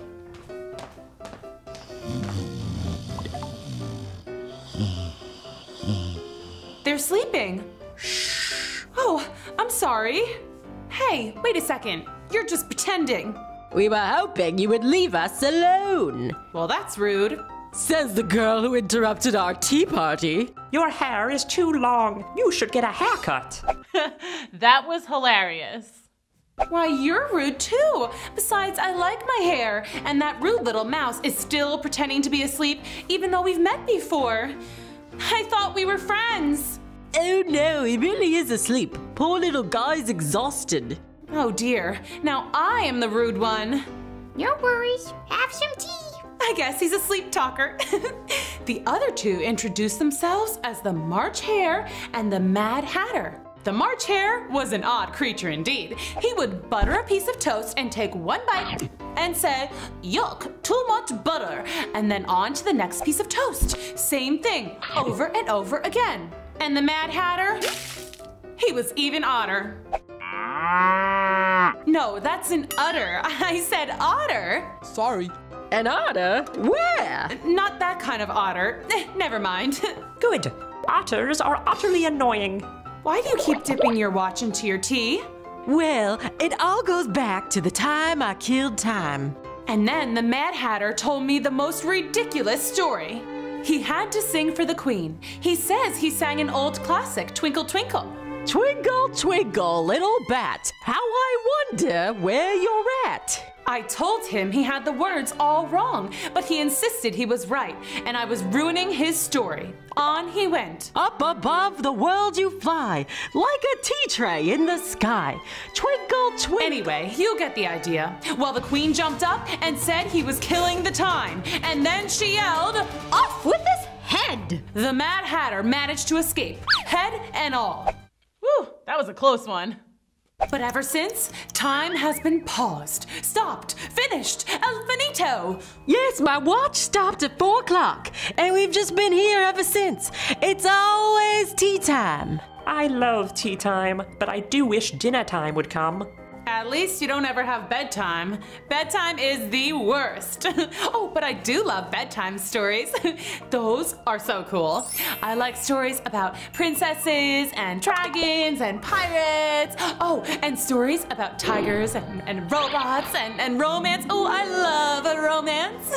They're sleeping. Shh. Oh, I'm sorry. Hey, wait a second. You're just pretending. We were hoping you would leave us alone. Well, that's rude. Says the girl who interrupted our tea party. Your hair is too long. You should get a haircut. That was hilarious. Why, you're rude too. Besides, I like my hair, and that rude little mouse is still pretending to be asleep even though we've met before. I thought we were friends. Oh no, he really is asleep. Poor little guy's exhausted. Oh dear, now I am the rude one. No worries, have some tea. I guess he's a sleep talker. The other two introduced themselves as the March Hare and the Mad Hatter. The March Hare was an odd creature indeed. He would butter a piece of toast and take one bite and say, "Yuck, too much butter," and then on to the next piece of toast. Same thing, over and over again. And the Mad Hatter? He was even odder. No, that's an udder. I said otter. Sorry. An otter? Where? Not that kind of otter. Never mind. Good. Otters are utterly annoying. Why do you keep dipping your watch into your tea? Well, it all goes back to the time I killed time. And then the Mad Hatter told me the most ridiculous story. He had to sing for the Queen. He says he sang an old classic, Twinkle Twinkle. Twinkle, twinkle, little bat, how I wonder where you're at. I told him he had the words all wrong, but he insisted he was right, and I was ruining his story. On he went. Up above the world you fly, like a tea tray in the sky. Twinkle, twinkle. Anyway, you get the idea. Well, the Queen jumped up and said he was killing the time, and then she yelled, "Off with his head!" The Mad Hatter managed to escape, head and all. Whew, that was a close one. But ever since, time has been paused, stopped, finished, el finito. Yes, my watch stopped at 4 o'clock, and we've just been here ever since. It's always tea time. I love tea time, but I do wish dinner time would come. At least you don't ever have bedtime. Bedtime is the worst. Oh, but I do love bedtime stories. Those are so cool. I like stories about princesses and dragons and pirates. Oh, and stories about tigers and robots and romance. Oh, I love a romance.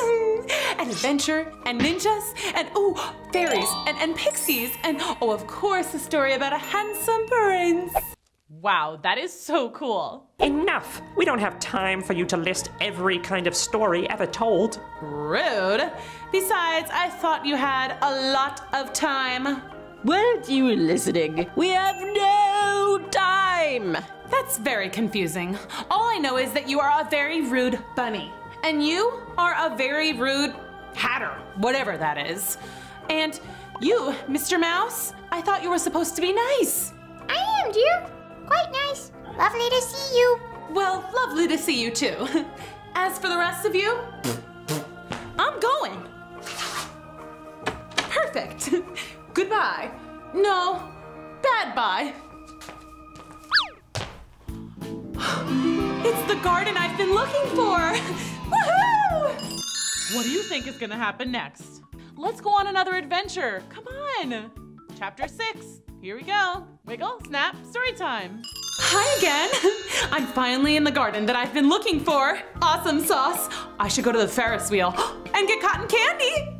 And adventure and ninjas and oh, fairies and pixies. And oh, of course, a story about a handsome prince. Wow, that is so cool. Enough! We don't have time for you to list every kind of story ever told. Rude. Besides, I thought you had a lot of time. Weren't you listening? We have no time. That's very confusing. All I know is that you are a very rude bunny. And you are a very rude hatter, whatever that is. And you, Mr. Mouse, I thought you were supposed to be nice. I am, dear. Quite nice. Lovely to see you. Well, lovely to see you too. As for the rest of you, I'm going. Perfect. Goodbye. No, bad bye. It's the garden I've been looking for. Woohoo! What do you think is gonna happen next? Let's go on another adventure. Come on. Chapter 6. Here we go. Wiggle, snap, story time. Hi again. I'm finally in the garden that I've been looking for. Awesome sauce. I should go to the Ferris wheel and get cotton candy.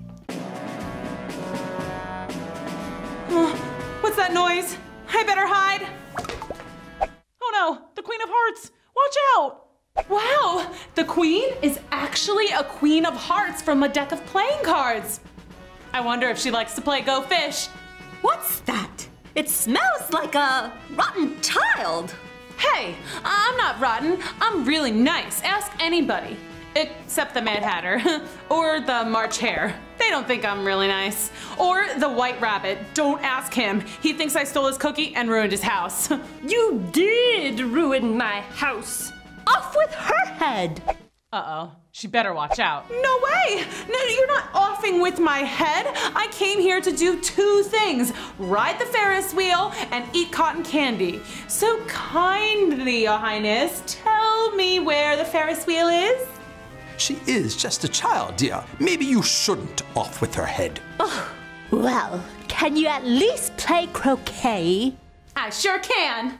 What's that noise? I better hide. Oh no, the Queen of Hearts. Watch out. Wow, the Queen is actually a Queen of Hearts from a deck of playing cards. I wonder if she likes to play Go Fish. What's that? It smells like a rotten child. Hey, I'm not rotten. I'm really nice. Ask anybody. Except the Mad Hatter. Or the March Hare. They don't think I'm really nice. Or the White Rabbit. Don't ask him. He thinks I stole his cookie and ruined his house. You did ruin my house. Off with her head. Uh-oh. She better watch out. No way! No, you're not offing with my head. I came here to do 2 things. Ride the Ferris wheel and eat cotton candy. So kindly, Your Highness, tell me where the Ferris wheel is? She is just a child, dear. Maybe you shouldn't off with her head. Oh, well, can you at least play croquet? I sure can.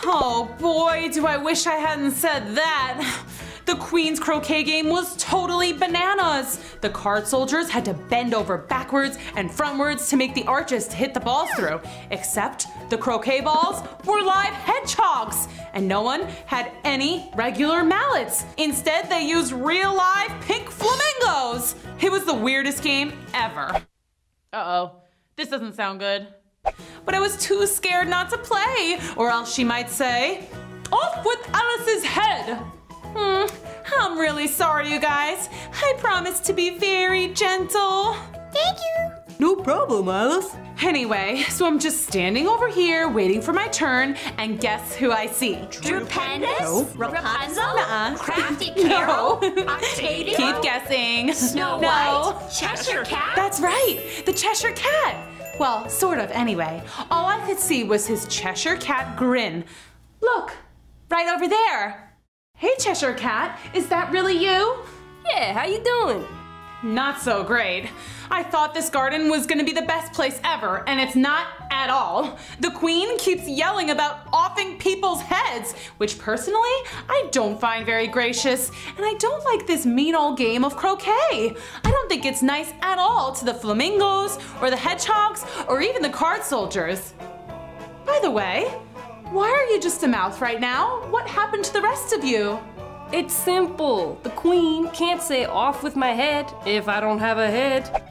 Oh boy, do I wish I hadn't said that. The Queen's croquet game was totally bananas. The card soldiers had to bend over backwards and frontwards to make the arches to hit the balls through. Except the croquet balls were live hedgehogs, and no one had any regular mallets. Instead, they used real live pink flamingos. It was the weirdest game ever. Uh-oh, this doesn't sound good. But I was too scared not to play, or else she might say, "Off with Alice's head." I'm really sorry, you guys. I promise to be very gentle. Thank you. No problem, Alice. Anyway, so I'm just standing over here waiting for my turn, and guess who I see? Drupendus? No. Rapunzel? Nuh-uh. Crafty Carol? No. Octavia? Keep guessing. Snow No. White? Cheshire Cat? That's right, the Cheshire Cat. Well, sort of anyway. All I could see was his Cheshire Cat grin. Look, right over there. Hey, Cheshire Cat, is that really you? Yeah, how you doing? Not so great. I thought this garden was gonna be the best place ever, and it's not at all. The Queen keeps yelling about offing people's heads, which personally, I don't find very gracious, and I don't like this mean old game of croquet. I don't think it's nice at all to the flamingos, or the hedgehogs, or even the card soldiers. By the way, why are you just a mouth right now? What happened to the rest of you? It's simple. The Queen can't say off with my head if I don't have a head.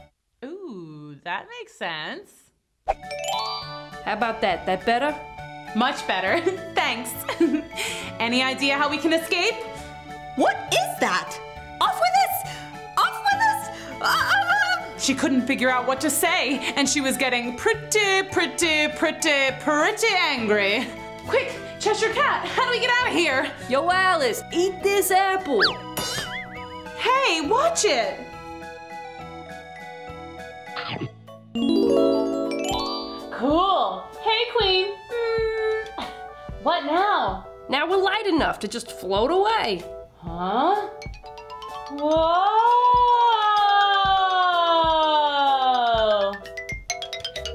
Ooh, that makes sense. How about that? That better? Much better. Thanks. Any idea how we can escape? What is that? Off with us! Off with us! She couldn't figure out what to say, and she was getting pretty angry. Quick, Cheshire Cat, how do we get out of here? Yo, Alice, eat this apple. Hey, watch it. Cool. Hey, Queen. What now? Now we're light enough to just float away. Huh? Whoa!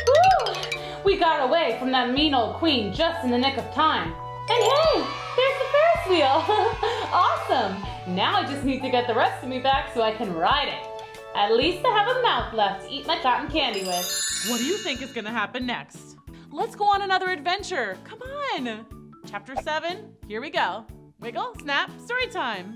Woo! We got away from that mean old Queen just in the nick of time. And hey, there's the Ferris wheel. Awesome. Now I just need to get the rest of me back so I can ride it. At least I have a mouth left to eat my cotton candy with. What do you think is gonna happen next? Let's go on another adventure. Come on. Chapter 7, here we go. Wiggle, snap, story time.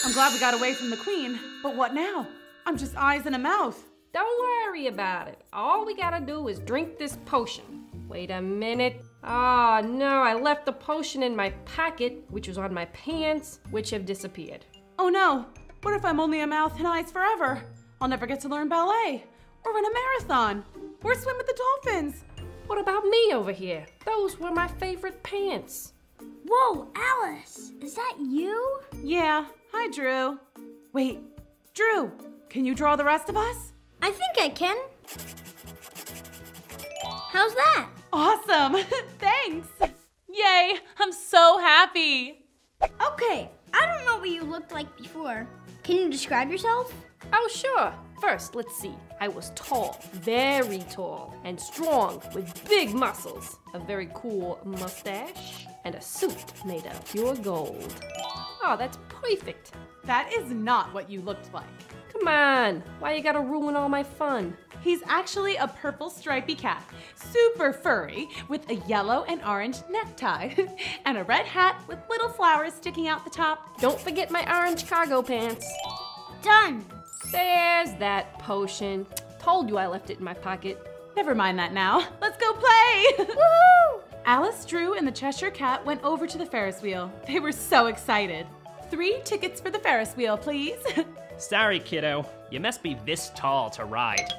I'm glad we got away from the Queen, but what now? I'm just eyes and a mouth. Don't worry about it. All we gotta do is drink this potion. Wait a minute. Oh no, I left the potion in my pocket, which was on my pants, which have disappeared. Oh no, what if I'm only a mouth and eyes forever? I'll never get to learn ballet, or run a marathon, or swim with the dolphins. What about me over here? Those were my favorite pants. Whoa, Alice, is that you? Yeah, hi Drew. Wait, Drew, can you draw the rest of us? I think I can. How's that? Awesome, thanks. Yay, I'm so happy. Okay, I don't know what you looked like before. Can you describe yourself? Oh, sure. First, let's see. I was tall, very tall, and strong with big muscles, a very cool mustache, and a suit made of pure gold. Oh, that's perfect. That is not what you looked like. Come on, why you gotta ruin all my fun? He's actually a purple stripy cat, super furry, with a yellow and orange necktie, and a red hat with little flowers sticking out the top. Don't forget my orange cargo pants. Done. There's that potion. Told you I left it in my pocket. Never mind that now. Let's go play! Woohoo! Alice, Drew, and the Cheshire Cat went over to the Ferris wheel. They were so excited. 3 tickets for the Ferris wheel, please. Sorry, kiddo. You must be this tall to ride.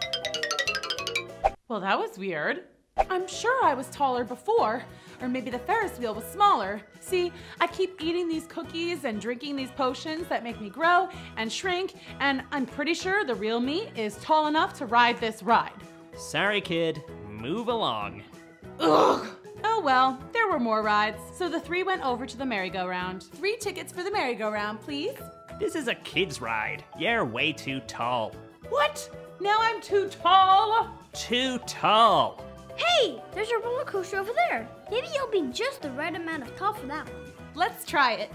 Well, that was weird. I'm sure I was taller before, or maybe the Ferris wheel was smaller. See, I keep eating these cookies and drinking these potions that make me grow and shrink, and I'm pretty sure the real me is tall enough to ride this ride. Sorry, kid. Move along. Ugh! Oh well, there were more rides, so the 3 went over to the merry-go-round. 3 tickets for the merry-go-round, please. This is a kid's ride. You're way too tall. What? Now I'm too tall? Too tall. Hey, there's a roller coaster over there. Maybe you'll be just the right amount of tall for that one. Let's try it.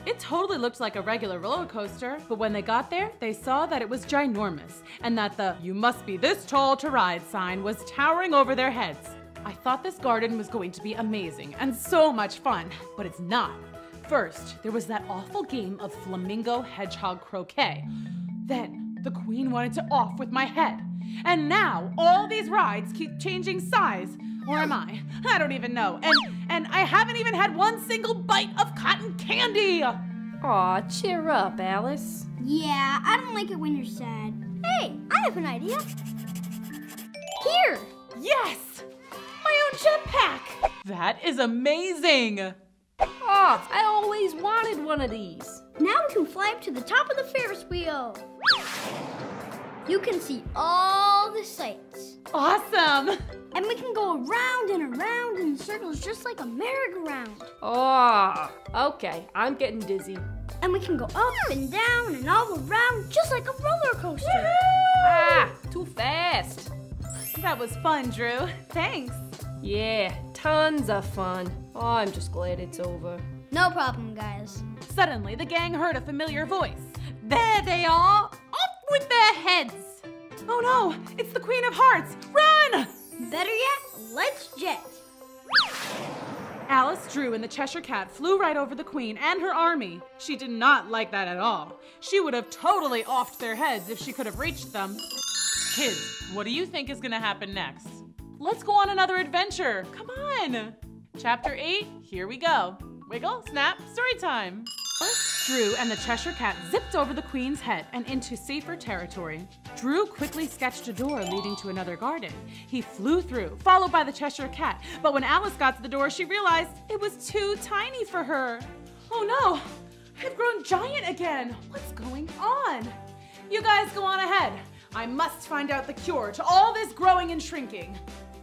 It totally looked like a regular roller coaster, but when they got there, they saw that it was ginormous and that the "you must be this tall to ride" sign was towering over their heads. I thought this garden was going to be amazing and so much fun, but it's not. First, there was that awful game of flamingo hedgehog croquet. Then, the queen wanted to off with my head. And now, all these rides keep changing size. Or am I? I don't even know. And I haven't even had one single bite of cotton candy! Aw, cheer up, Alice. Yeah, I don't like it when you're sad. Hey, I have an idea. Here! Yes! My own jetpack! That is amazing! Oh, I always wanted one of these. Now we can fly up to the top of the Ferris wheel. You can see all the sights. Awesome! And we can go around and around in circles just like a merry-go-round. Oh, okay, I'm getting dizzy. And we can go up and down and all around just like a roller coaster. Ah, too fast. That was fun, Drew. Thanks. Yeah, tons of fun. Oh, I'm just glad it's over. No problem, guys. Suddenly, the gang heard a familiar voice. There they are! Off with their heads! Oh no, it's the Queen of Hearts! Run! Better yet, let's jet. Alice, Drew, and the Cheshire Cat flew right over the Queen and her army. She did not like that at all. She would have totally offed their heads if she could have reached them. Kids, what do you think is gonna happen next? Let's go on another adventure. Come on. Chapter 8, here we go. Wiggle, snap, story time. First, Drew and the Cheshire Cat zipped over the Queen's head and into safer territory. Drew quickly sketched a door leading to another garden. He flew through, followed by the Cheshire Cat, but when Alice got to the door, she realized it was too tiny for her. Oh no, I've grown giant again. What's going on? You guys go on ahead. I must find out the cure to all this growing and shrinking.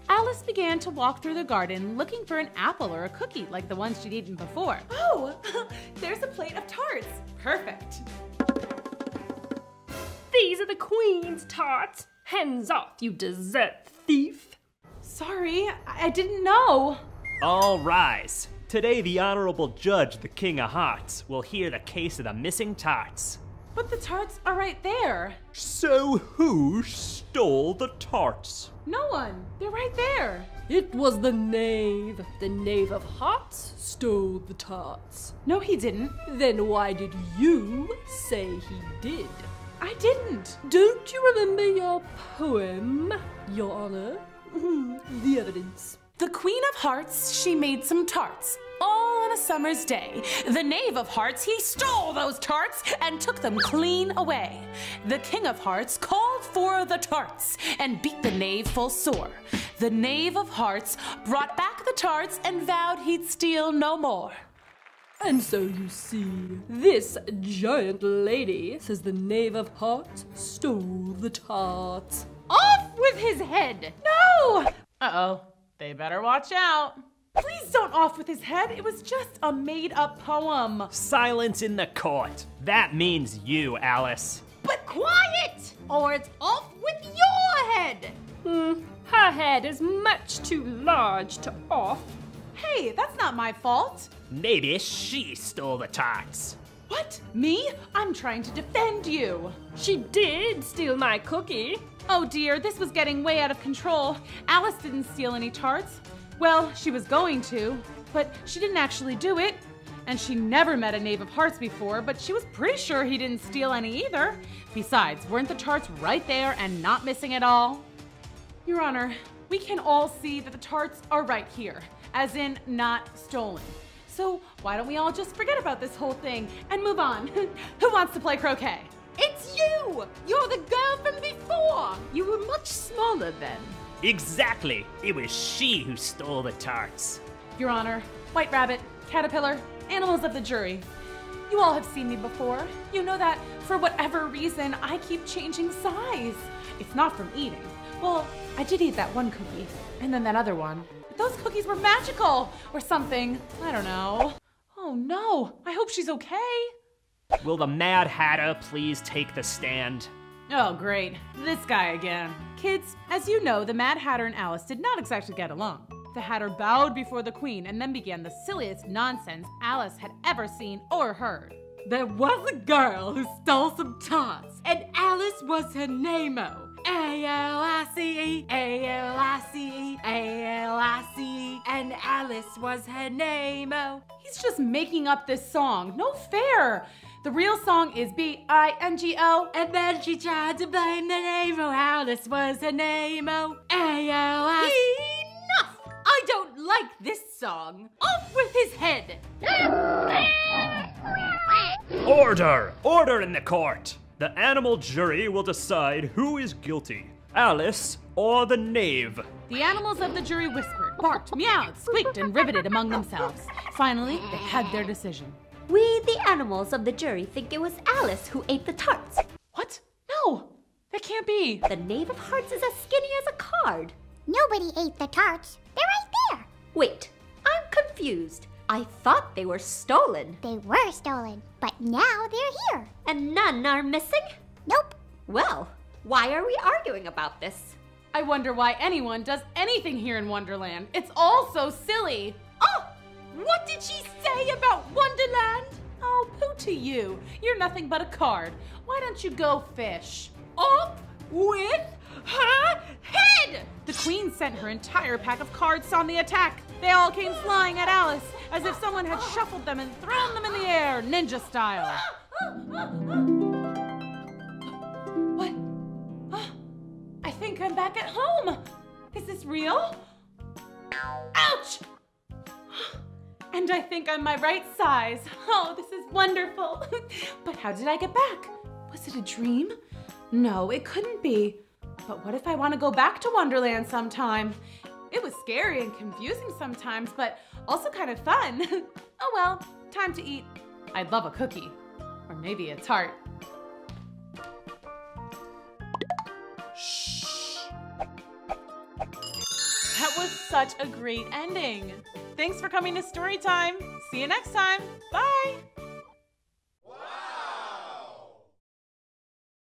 Alice began to walk through the garden looking for an apple or a cookie like the ones she'd eaten before. Oh, there's a plate of tarts. Perfect. These are the Queen's tarts. Hands off, you dessert thief. Sorry, I didn't know. All rise. Today, the Honorable Judge, the King of Hearts, will hear the case of the missing tarts. But the tarts are right there. So who stole the tarts? No one. They're right there. It was the knave. The knave of hearts stole the tarts. No, he didn't. Then why did you say he did? I didn't. Don't you remember your poem, Your Honor? The evidence. The Queen of Hearts, she made some tarts, all on a summer's day. The Knave of Hearts, he stole those tarts and took them clean away. The King of Hearts called for the tarts and beat the Knave full sore. The Knave of Hearts brought back the tarts and vowed he'd steal no more. And so you see, this giant lady says the Knave of Hearts stole the tarts. Off with his head! No! Uh-oh. They better watch out. Please don't off with his head. It was just a made-up poem. Silence in the court. That means you, Alice. But quiet, or it's off with your head. Her head is much too large to off. Hey, that's not my fault. Maybe she stole the tarts. What? Me? I'm trying to defend you. She did steal my cookie. Oh dear, this was getting way out of control. Alice didn't steal any tarts. Well, she was going to, but she didn't actually do it. And she never met a Knave of Hearts before, but she was pretty sure he didn't steal any either. Besides, weren't the tarts right there and not missing at all? Your Honor, we can all see that the tarts are right here, as in not stolen. So why don't we all just forget about this whole thing and move on? Who wants to play croquet? It's you! You're the girl from before! You were much smaller then. Exactly. It was she who stole the tarts. Your Honor, White Rabbit, Caterpillar, animals of the jury. You all have seen me before. You know that for whatever reason, I keep changing size. It's not from eating. Well, I did eat that one cookie, and then that other one. But those cookies were magical, or something. I don't know. Oh no, I hope she's okay. Will the Mad Hatter please take the stand? Oh great, this guy again. Kids, as you know, the Mad Hatter and Alice did not exactly get along. The Hatter bowed before the Queen and then began the silliest nonsense Alice had ever seen or heard. There was a girl who stole some tarts, and Alice was her name-o. A-L-I-C-E, A-L-I-C-E, A-L-I-C-E, and Alice was her name-o. He's just making up this song. No fair. The real song is B-I-N-G-O. And then she tried to blame the name-o. Alice was her name-o. A-L-I-C-E. Enough! I don't like this song. Off with his head! Order! Order in the court! The animal jury will decide who is guilty, Alice or the Knave. The animals of the jury whispered, barked, meowed, squeaked, and riveted among themselves. Finally, they had their decision. We, the animals of the jury, think it was Alice who ate the tarts. What? No, that can't be. The Knave of Hearts is as skinny as a card. Nobody ate the tarts. They're right there. Wait, I'm confused. I thought they were stolen. They were stolen, but now they're here. And none are missing? Nope. Well, why are we arguing about this? I wonder why anyone does anything here in Wonderland. It's all so silly. Oh! What did she say about Wonderland? Oh, pooh to you. You're nothing but a card. Why don't you go fish? Off with her head! The Queen sent her entire pack of cards on the attack. They all came flying at Alice, as if someone had shuffled them and thrown them in the air, ninja style. What? I think I'm back at home. Is this real? Ouch! And I think I'm my right size. Oh, this is wonderful. But how did I get back? Was it a dream? No, it couldn't be. But what if I want to go back to Wonderland sometime? It was scary and confusing sometimes, but also kind of fun. Oh well, time to eat. I'd love a cookie. Or maybe a tart. Shh. That was such a great ending. Thanks for coming to Storytime. See you next time. Bye.